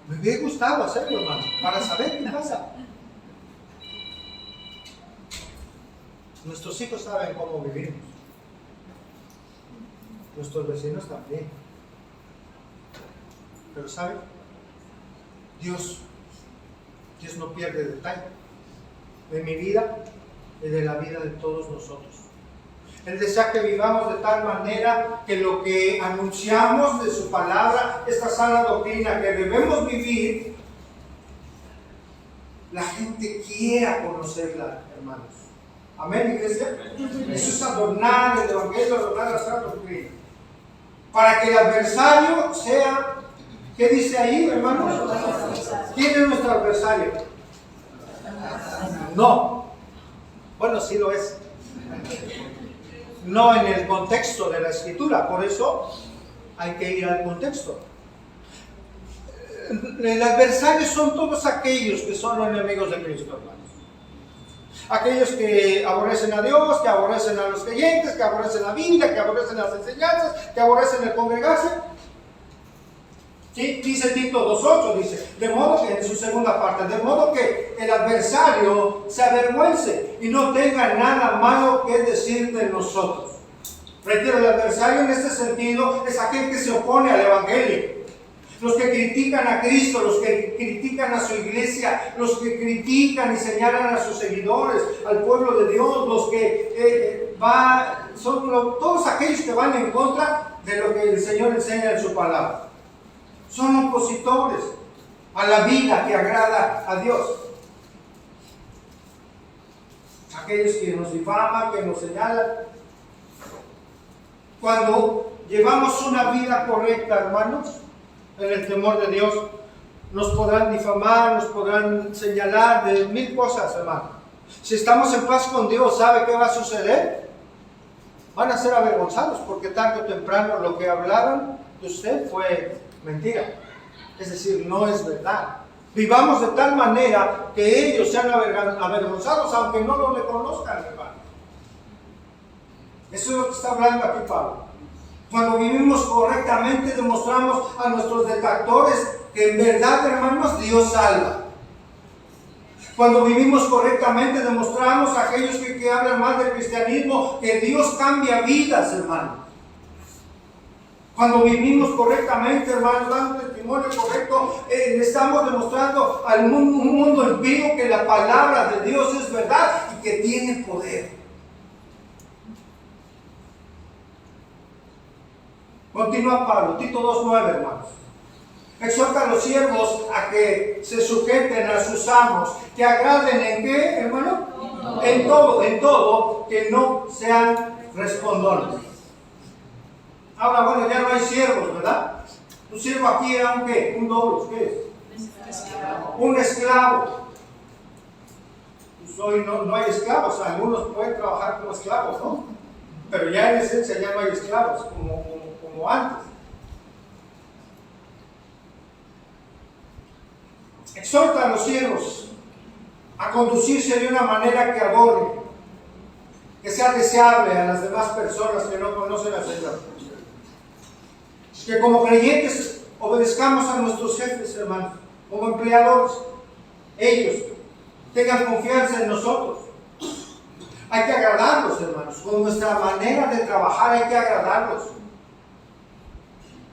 Me hubiera gustado hacerlo, hermano, para saber qué pasa. Nuestros hijos saben cómo vivimos. Nuestros vecinos también. Pero ¿saben? Dios no pierde detalle de mi vida y de la vida de todos nosotros. Él desea que vivamos de tal manera que lo que anunciamos de su palabra, esta sana doctrina que debemos vivir, la gente quiera conocerla, hermanos. Amén, iglesia. Eso es adornar el evangelio, adornar la sana doctrina. Para que el adversario sea, ¿qué dice ahí, hermanos? ¿Quién es nuestro adversario? No. Bueno, sí lo es. No en el contexto de la escritura, por eso hay que ir al contexto. El adversario son todos aquellos que son los enemigos de Cristo, hermanos. Aquellos que aborrecen a Dios, que aborrecen a los creyentes, que aborrecen la Biblia, que aborrecen las enseñanzas, que aborrecen el congregarse. ¿Sí? Dice Tito 2:8, dice, de modo que en su segunda parte, de modo que el adversario se avergüence y no tenga nada malo que decir de nosotros. Reitero, el adversario en este sentido es aquel que se opone al evangelio. Los que critican a Cristo, los que critican a su iglesia, los que critican y señalan a sus seguidores, al pueblo de Dios, los que todos aquellos que van en contra de lo que el Señor enseña en su palabra. Son opositores a la vida que agrada a Dios. Aquellos que nos difaman, que nos señalan. Cuando llevamos una vida correcta, hermanos, en el temor de Dios, nos podrán difamar, nos podrán señalar de mil cosas, hermano. Si estamos en paz con Dios, ¿sabe qué va a suceder? Van a ser avergonzados, porque tarde o temprano lo que hablaron de usted fue mentira. Es decir, no es verdad. Vivamos de tal manera que ellos sean avergonzados, aunque no lo reconozcan, hermano. Eso es lo que está hablando aquí Pablo. Cuando vivimos correctamente, demostramos a nuestros detractores que en verdad, hermanos, Dios salva. Cuando vivimos correctamente, demostramos a aquellos que hablan mal del cristianismo que Dios cambia vidas, hermanos. Cuando vivimos correctamente, hermanos, dando testimonio correcto, estamos demostrando al mundo, un mundo impío, que la palabra de Dios es verdad y que tiene poder. Continúa Pablo, Tito 2:9, hermanos. Exhorta a los siervos a que se sujeten a sus amos, que agraden ¿en qué, hermano? En todo, que no sean respondones. Ahora, bueno, ya no hay siervos, ¿verdad? Un siervo aquí era un ¿qué? Un doble, ¿qué es? Un esclavo. Pues hoy no hay esclavos, algunos pueden trabajar como esclavos, ¿no? Pero ya en esencia ya no hay esclavos, como antes. Exhorta a los siervos a conducirse de una manera que adorne, que sea deseable a las demás personas que no conocen al Señor. Que como creyentes obedezcamos a nuestros jefes, hermanos, como empleadores. Ellos tengan confianza en nosotros. Hay que agradarlos, hermanos. Con nuestra manera de trabajar hay que agradarlos.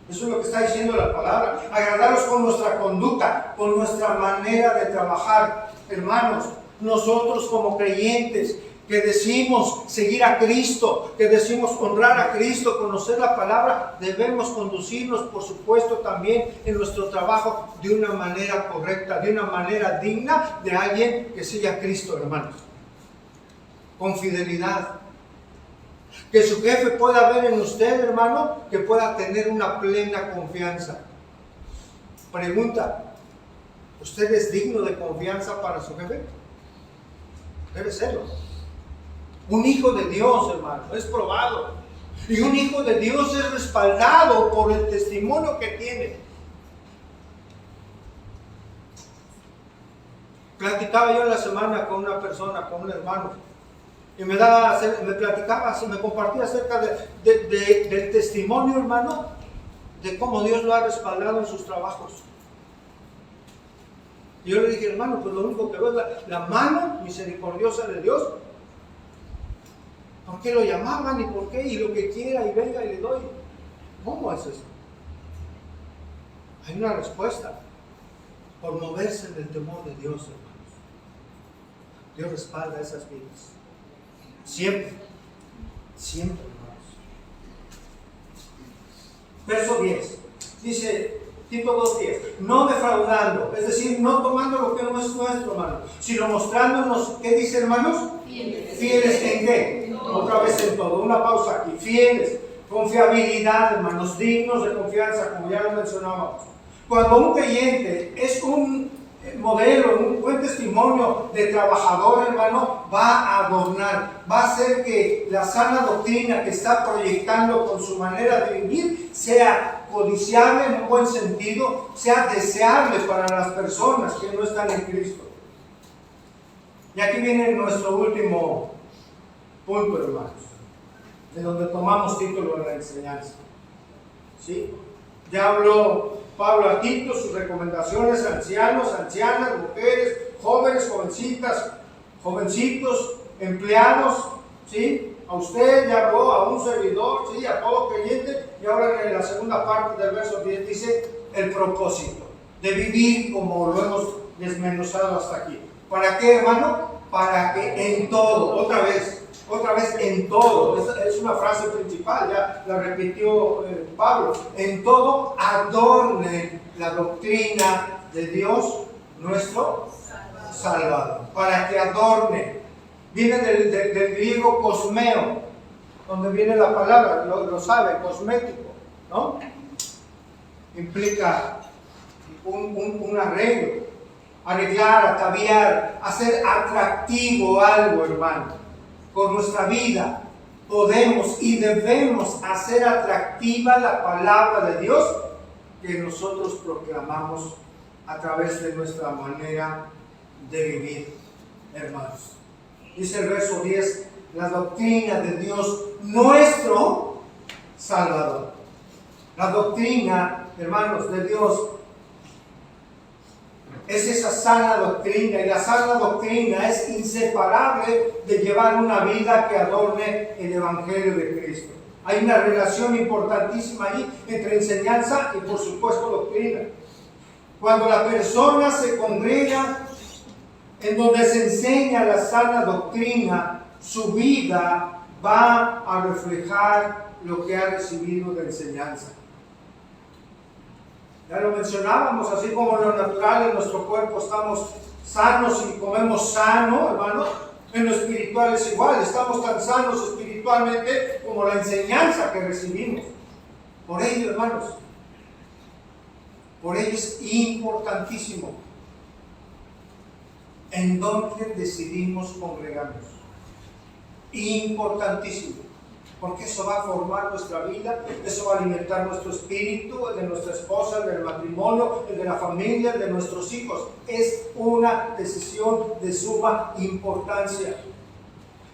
Eso es lo que está diciendo la palabra. Agradarlos con nuestra conducta, con nuestra manera de trabajar. Hermanos, nosotros como creyentes que decimos seguir a Cristo, que decimos honrar a Cristo, conocer la palabra, debemos conducirnos, por supuesto, también en nuestro trabajo de una manera correcta, de una manera digna de alguien que sigue a Cristo, hermanos. Con fidelidad. Que su jefe pueda ver en usted, hermano, que pueda tener una plena confianza. Pregunta, ¿usted es digno de confianza para su jefe? Debe serlo. Un hijo de Dios, hermano, es probado. Y un hijo de Dios es respaldado por el testimonio que tiene. Platicaba yo en la semana con una persona, con un hermano, y me platicaba, me compartía acerca del testimonio, hermano, de cómo Dios lo ha respaldado en sus trabajos. Y yo le dije, hermano, pues lo único que veo es la mano misericordiosa de Dios. ¿Por qué lo llamaban y por qué? Y lo que quiera y venga y le doy. ¿Cómo es eso? Hay una respuesta. Por moverse en el temor de Dios, hermanos. Dios respalda esas vidas. Siempre. Siempre, hermanos. Verso 10. Dice Tito 2:10. No defraudando. Es decir, no tomando lo que no es nuestro, hermano. Sino mostrándonos, ¿qué dice, hermanos? Fieles en qué? Otra vez en todo. Una pausa aquí. Fieles. Confiabilidad, hermanos. Dignos de confianza, como ya lo mencionábamos. Cuando un creyente es un modelo, un buen testimonio de trabajador, hermano, va a adornar, va a hacer que la sana doctrina que está proyectando con su manera de vivir sea codiciable en un buen sentido, sea deseable para las personas que no están en Cristo. Y aquí viene nuestro último punto, hermanos, de donde tomamos título en la enseñanza. ¿Sí? Ya habló Pablo a Tito, sus recomendaciones a ancianos, ancianas, mujeres, jóvenes, jovencitas, jovencitos, empleados, ¿sí? A usted ya habló, a un servidor, ¿sí? A todo creyente. Y ahora en la segunda parte del verso 10 dice el propósito de vivir como lo hemos desmenuzado hasta aquí. ¿Para qué, hermano? Para que en todo, otra vez en todo, es una frase principal, ya la repitió Pablo, en todo adornen la doctrina de Dios nuestro Salvador, para que adornen. Viene del griego cosmeo, donde viene la palabra, lo sabe, cosmético, ¿no? Implica un arreglo, arreglar, ataviar, hacer atractivo algo, hermano. Con nuestra vida podemos y debemos hacer atractiva la palabra de Dios que nosotros proclamamos a través de nuestra manera de vivir, hermanos. Dice el verso 10, la doctrina de Dios nuestro Salvador. La doctrina, hermanos, de Dios es esa sana doctrina, y la sana doctrina es inseparable de llevar una vida que adorne el Evangelio de Cristo. Hay una relación importantísima ahí entre enseñanza y, por supuesto, doctrina. Cuando la persona se congrega en donde se enseña la sana doctrina, su vida va a reflejar lo que ha recibido de enseñanza. Ya lo mencionábamos, así como en lo natural, en nuestro cuerpo estamos sanos y comemos sano, hermano, en lo espiritual es igual, estamos tan sanos espiritualmente como la enseñanza que recibimos. Por ello, hermanos, por ello es importantísimo en dónde decidimos congregarnos. Importantísimo. Porque eso va a formar nuestra vida, eso va a alimentar nuestro espíritu, el de nuestra esposa, el del matrimonio, el de la familia, el de nuestros hijos. Es una decisión de suma importancia.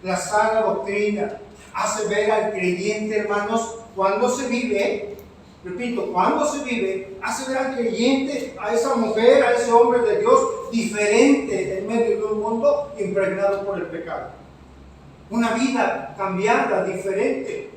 La sana doctrina hace ver al creyente, hermanos, cuando se vive, repito, cuando se vive, hace ver al creyente, a esa mujer, a ese hombre de Dios, diferente en medio de un mundo impregnado por el pecado. Una vida cambiada, diferente.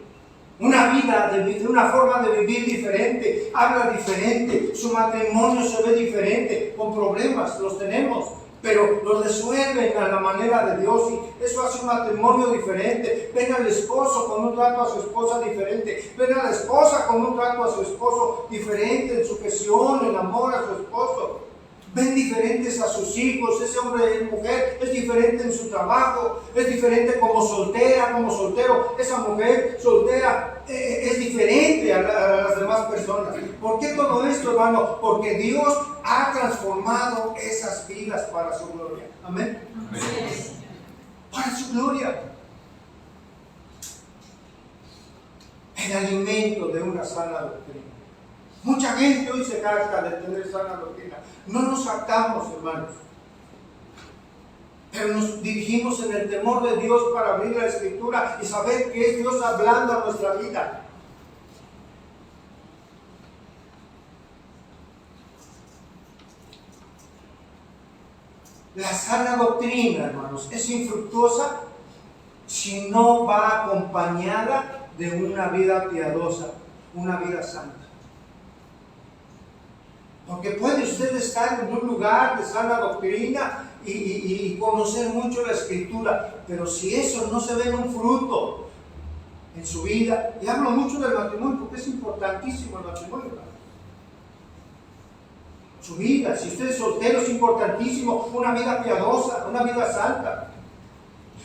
Una vida, una forma de vivir diferente. Habla diferente. Su matrimonio se ve diferente. Con problemas, los tenemos. Pero los resuelven a la manera de Dios. Y eso hace un matrimonio diferente. Ven al esposo con un trato a su esposa diferente. Ven a la esposa con un trato a su esposo diferente. En sujeción, en amor a su esposo. Ven diferentes a sus hijos, ese hombre y mujer es diferente en su trabajo, es diferente como soltera, como soltero, esa mujer soltera es diferente a las demás personas. ¿Por qué todo esto, hermano? Porque Dios ha transformado esas vidas para su gloria. Amén. Amén. Para su gloria. El alimento de una sana doctrina. Mucha gente hoy se jacta de tener sana doctrina. No nos jactamos, hermanos. Pero nos dirigimos en el temor de Dios para abrir la Escritura y saber que es Dios hablando a nuestra vida. La sana doctrina, hermanos, es infructuosa si no va acompañada de una vida piadosa, una vida santa. Porque puede usted estar en un lugar de sana doctrina y conocer mucho la Escritura, pero si eso no se ve en un fruto en su vida, y hablo mucho del matrimonio porque es importantísimo el matrimonio, ¿verdad? Su vida, si usted es soltero, es importantísimo, una vida piadosa, una vida santa.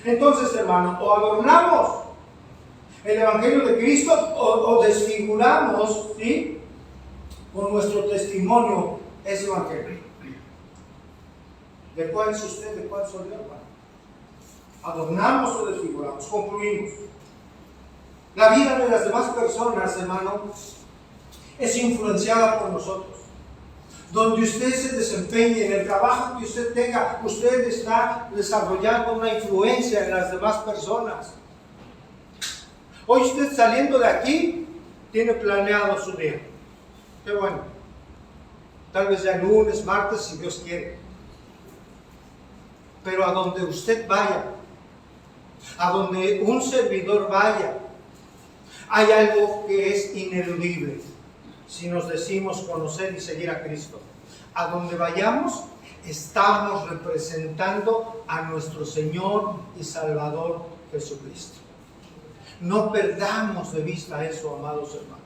Entonces, hermano, o adornamos el Evangelio de Cristo o desfiguramos, ¿sí?, con nuestro testimonio ese Evangelio. ¿De cuál es usted? ¿De cuál soy yo, hermano? ¿Adornamos o desfiguramos? Concluimos. La vida de las demás personas, hermano, es influenciada por nosotros. Donde usted se desempeñe, en el trabajo que usted tenga, usted está desarrollando una influencia en las demás personas. Hoy usted saliendo de aquí, tiene planeado su día. Qué bueno. Tal vez ya lunes, martes, si Dios quiere. Pero a donde usted vaya, a donde un servidor vaya, hay algo que es ineludible si nos decimos conocer y seguir a Cristo. A donde vayamos, estamos representando a nuestro Señor y Salvador Jesucristo. No perdamos de vista eso, amados hermanos.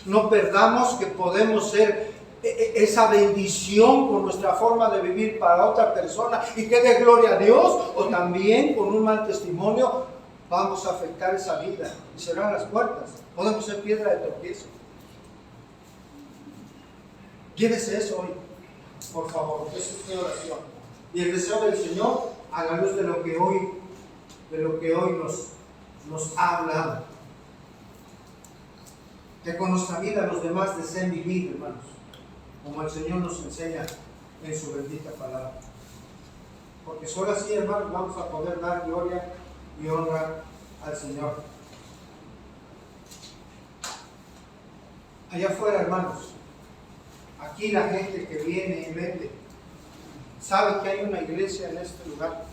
No perdamos que podemos ser esa bendición con nuestra forma de vivir para otra persona y que dé gloria a Dios, o también con un mal testimonio vamos a afectar esa vida y cerrar las puertas. Podemos ser piedra de tropiezo. Llévese eso hoy, por favor. Esa es mi oración. Y el deseo del Señor a la luz de lo que hoy nos ha hablado. Que con nuestra vida los demás deseen vivir, hermanos, como el Señor nos enseña en su bendita palabra. Porque solo así, hermanos, vamos a poder dar gloria y honra al Señor. Allá afuera, hermanos, aquí la gente que viene y vende sabe que hay una iglesia en este lugar,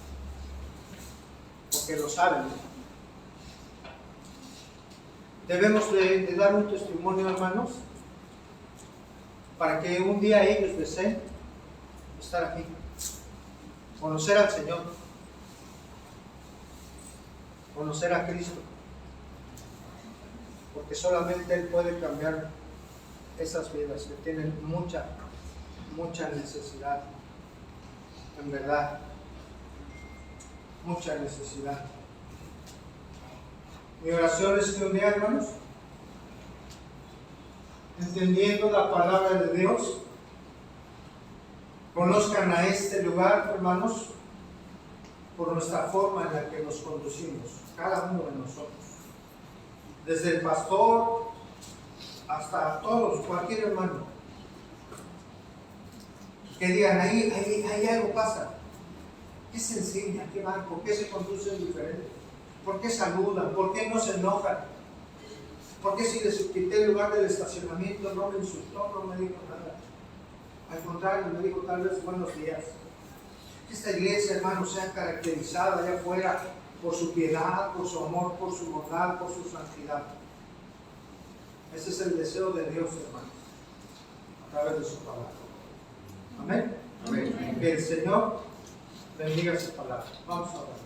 porque lo saben. Debemos de dar un testimonio, hermanos, para que un día ellos deseen estar aquí, conocer al Señor, conocer a Cristo, porque solamente Él puede cambiar esas vidas que tienen mucha necesidad, en verdad, mucha necesidad. Mi oración es que un día, hermanos, entendiendo la palabra de Dios, conozcan a este lugar, hermanos, por nuestra forma en la que nos conducimos, cada uno de nosotros, desde el pastor hasta todos, cualquier hermano, que digan, ahí algo pasa. ¿Qué se enseña? ¿Qué van? ¿Por qué se conducen diferente? ¿Por qué saludan? ¿Por qué no se enojan? ¿Por qué si les quité el lugar del estacionamiento no me insultó, no me dijo nada? Al contrario, me dijo tal vez buenos días. Que esta iglesia, hermanos, sea caracterizada allá afuera por su piedad, por su amor, por su bondad, por su santidad. Ese es el deseo de Dios, hermanos, a través de su palabra. Amén. Amén. Que el Señor bendiga su palabra. Vamos a orar.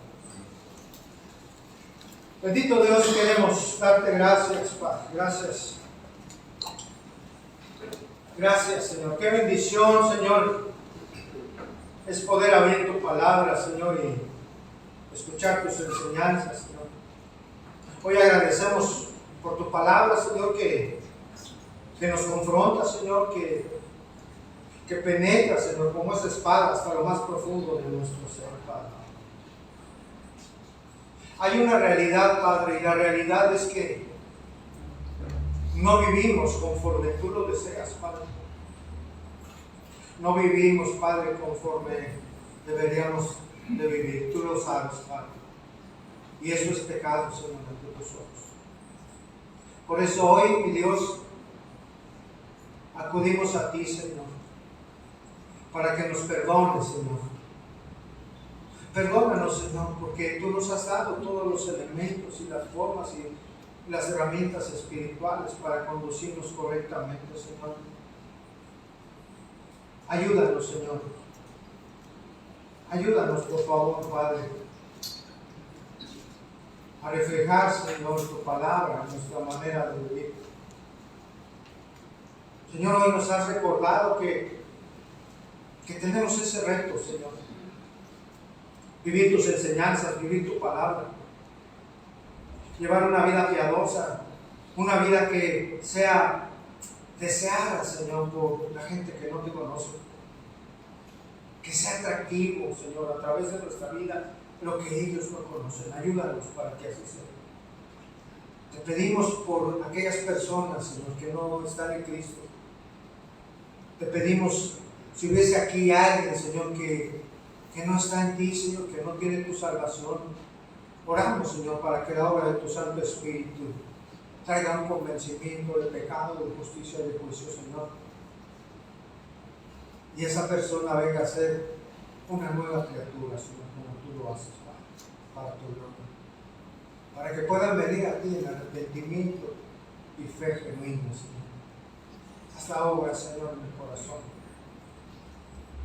Bendito Dios, queremos darte gracias, Padre. Gracias. Gracias, Señor. Qué bendición, Señor, es poder abrir tu palabra, Señor, y escuchar tus enseñanzas, Señor. Hoy agradecemos por tu palabra, Señor, que nos confronta, Señor, que penetra, Señor, como esa espada hasta lo más profundo de nuestro ser, Padre. Hay una realidad, Padre, y la realidad es que no vivimos conforme tú lo deseas, Padre. No vivimos, Padre, conforme deberíamos de vivir. Tú lo sabes, Padre. Y eso es pecado, Señor, ante tus ojos. Por eso hoy, mi Dios, acudimos a ti, Señor, para que nos perdones, Señor. Perdónanos, Señor, porque tú nos has dado todos los elementos y las formas y las herramientas espirituales para conducirnos correctamente, Señor. Ayúdanos, Señor. Ayúdanos, por favor, Padre, a reflejar, Señor, tu palabra, nuestra manera de vivir. Señor, hoy nos has recordado que tenemos ese reto, Señor. Vivir tus enseñanzas, vivir tu palabra. Llevar una vida piadosa, una vida que sea deseada, Señor, por la gente que no te conoce. Que sea atractivo, Señor, a través de nuestra vida, lo que ellos no conocen. Ayúdanos para que así sea. Te pedimos por aquellas personas, Señor, que no están en Cristo. Te pedimos, si hubiese aquí alguien, Señor, que no está en ti, Señor, que no tiene tu salvación, oramos, Señor, para que la obra de tu Santo Espíritu traiga un convencimiento de pecado, de justicia y de juicio, Señor. Y esa persona venga a ser una nueva criatura, Señor, como tú lo haces, para tu gloria. Para que puedan venir a ti en arrepentimiento y fe genuina, Señor. Haz la obra, Señor, en el corazón.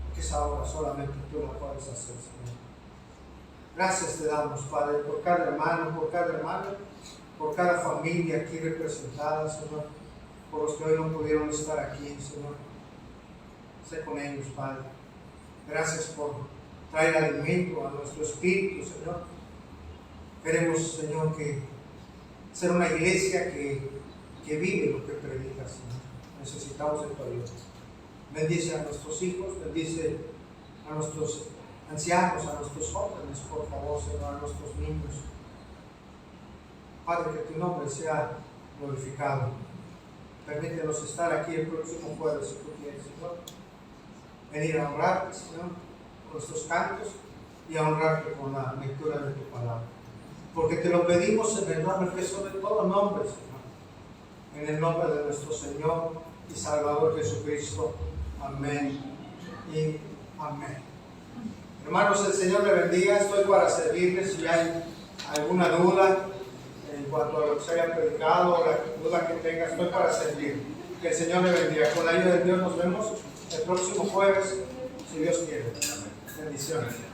Porque esa obra solamente tú la puedes hacer, Señor. Gracias te damos, Padre, por cada hermano, por cada hermana, por cada familia aquí representada, Señor, por los que hoy no pudieron estar aquí, Señor. Sé con ellos, Padre. Gracias por traer alimento a nuestro espíritu, Señor. Queremos, Señor, que ser una iglesia que vive lo que predica, Señor. Necesitamos de tu ayuda. Bendice a nuestros hijos, bendice a nuestros ancianos, a nuestros jóvenes, por favor, Señor, a nuestros niños. Padre, que tu nombre sea glorificado. Permítenos estar aquí el próximo jueves, si tú quieres, Señor. Venir a honrarte, Señor, con nuestros cantos y a honrarte con la lectura de tu palabra. porque te lo pedimos en el nombre que es sobre todo nombre, Señor. En el nombre de nuestro Señor y Salvador Jesucristo. Amén y amén. Hermanos, el Señor le bendiga. Estoy para servirles si hay alguna duda en cuanto a lo que se haya predicado o la duda que tenga. Estoy para servir. Que el Señor le bendiga. Con la ayuda de Dios nos vemos el próximo jueves, si Dios quiere. Bendiciones.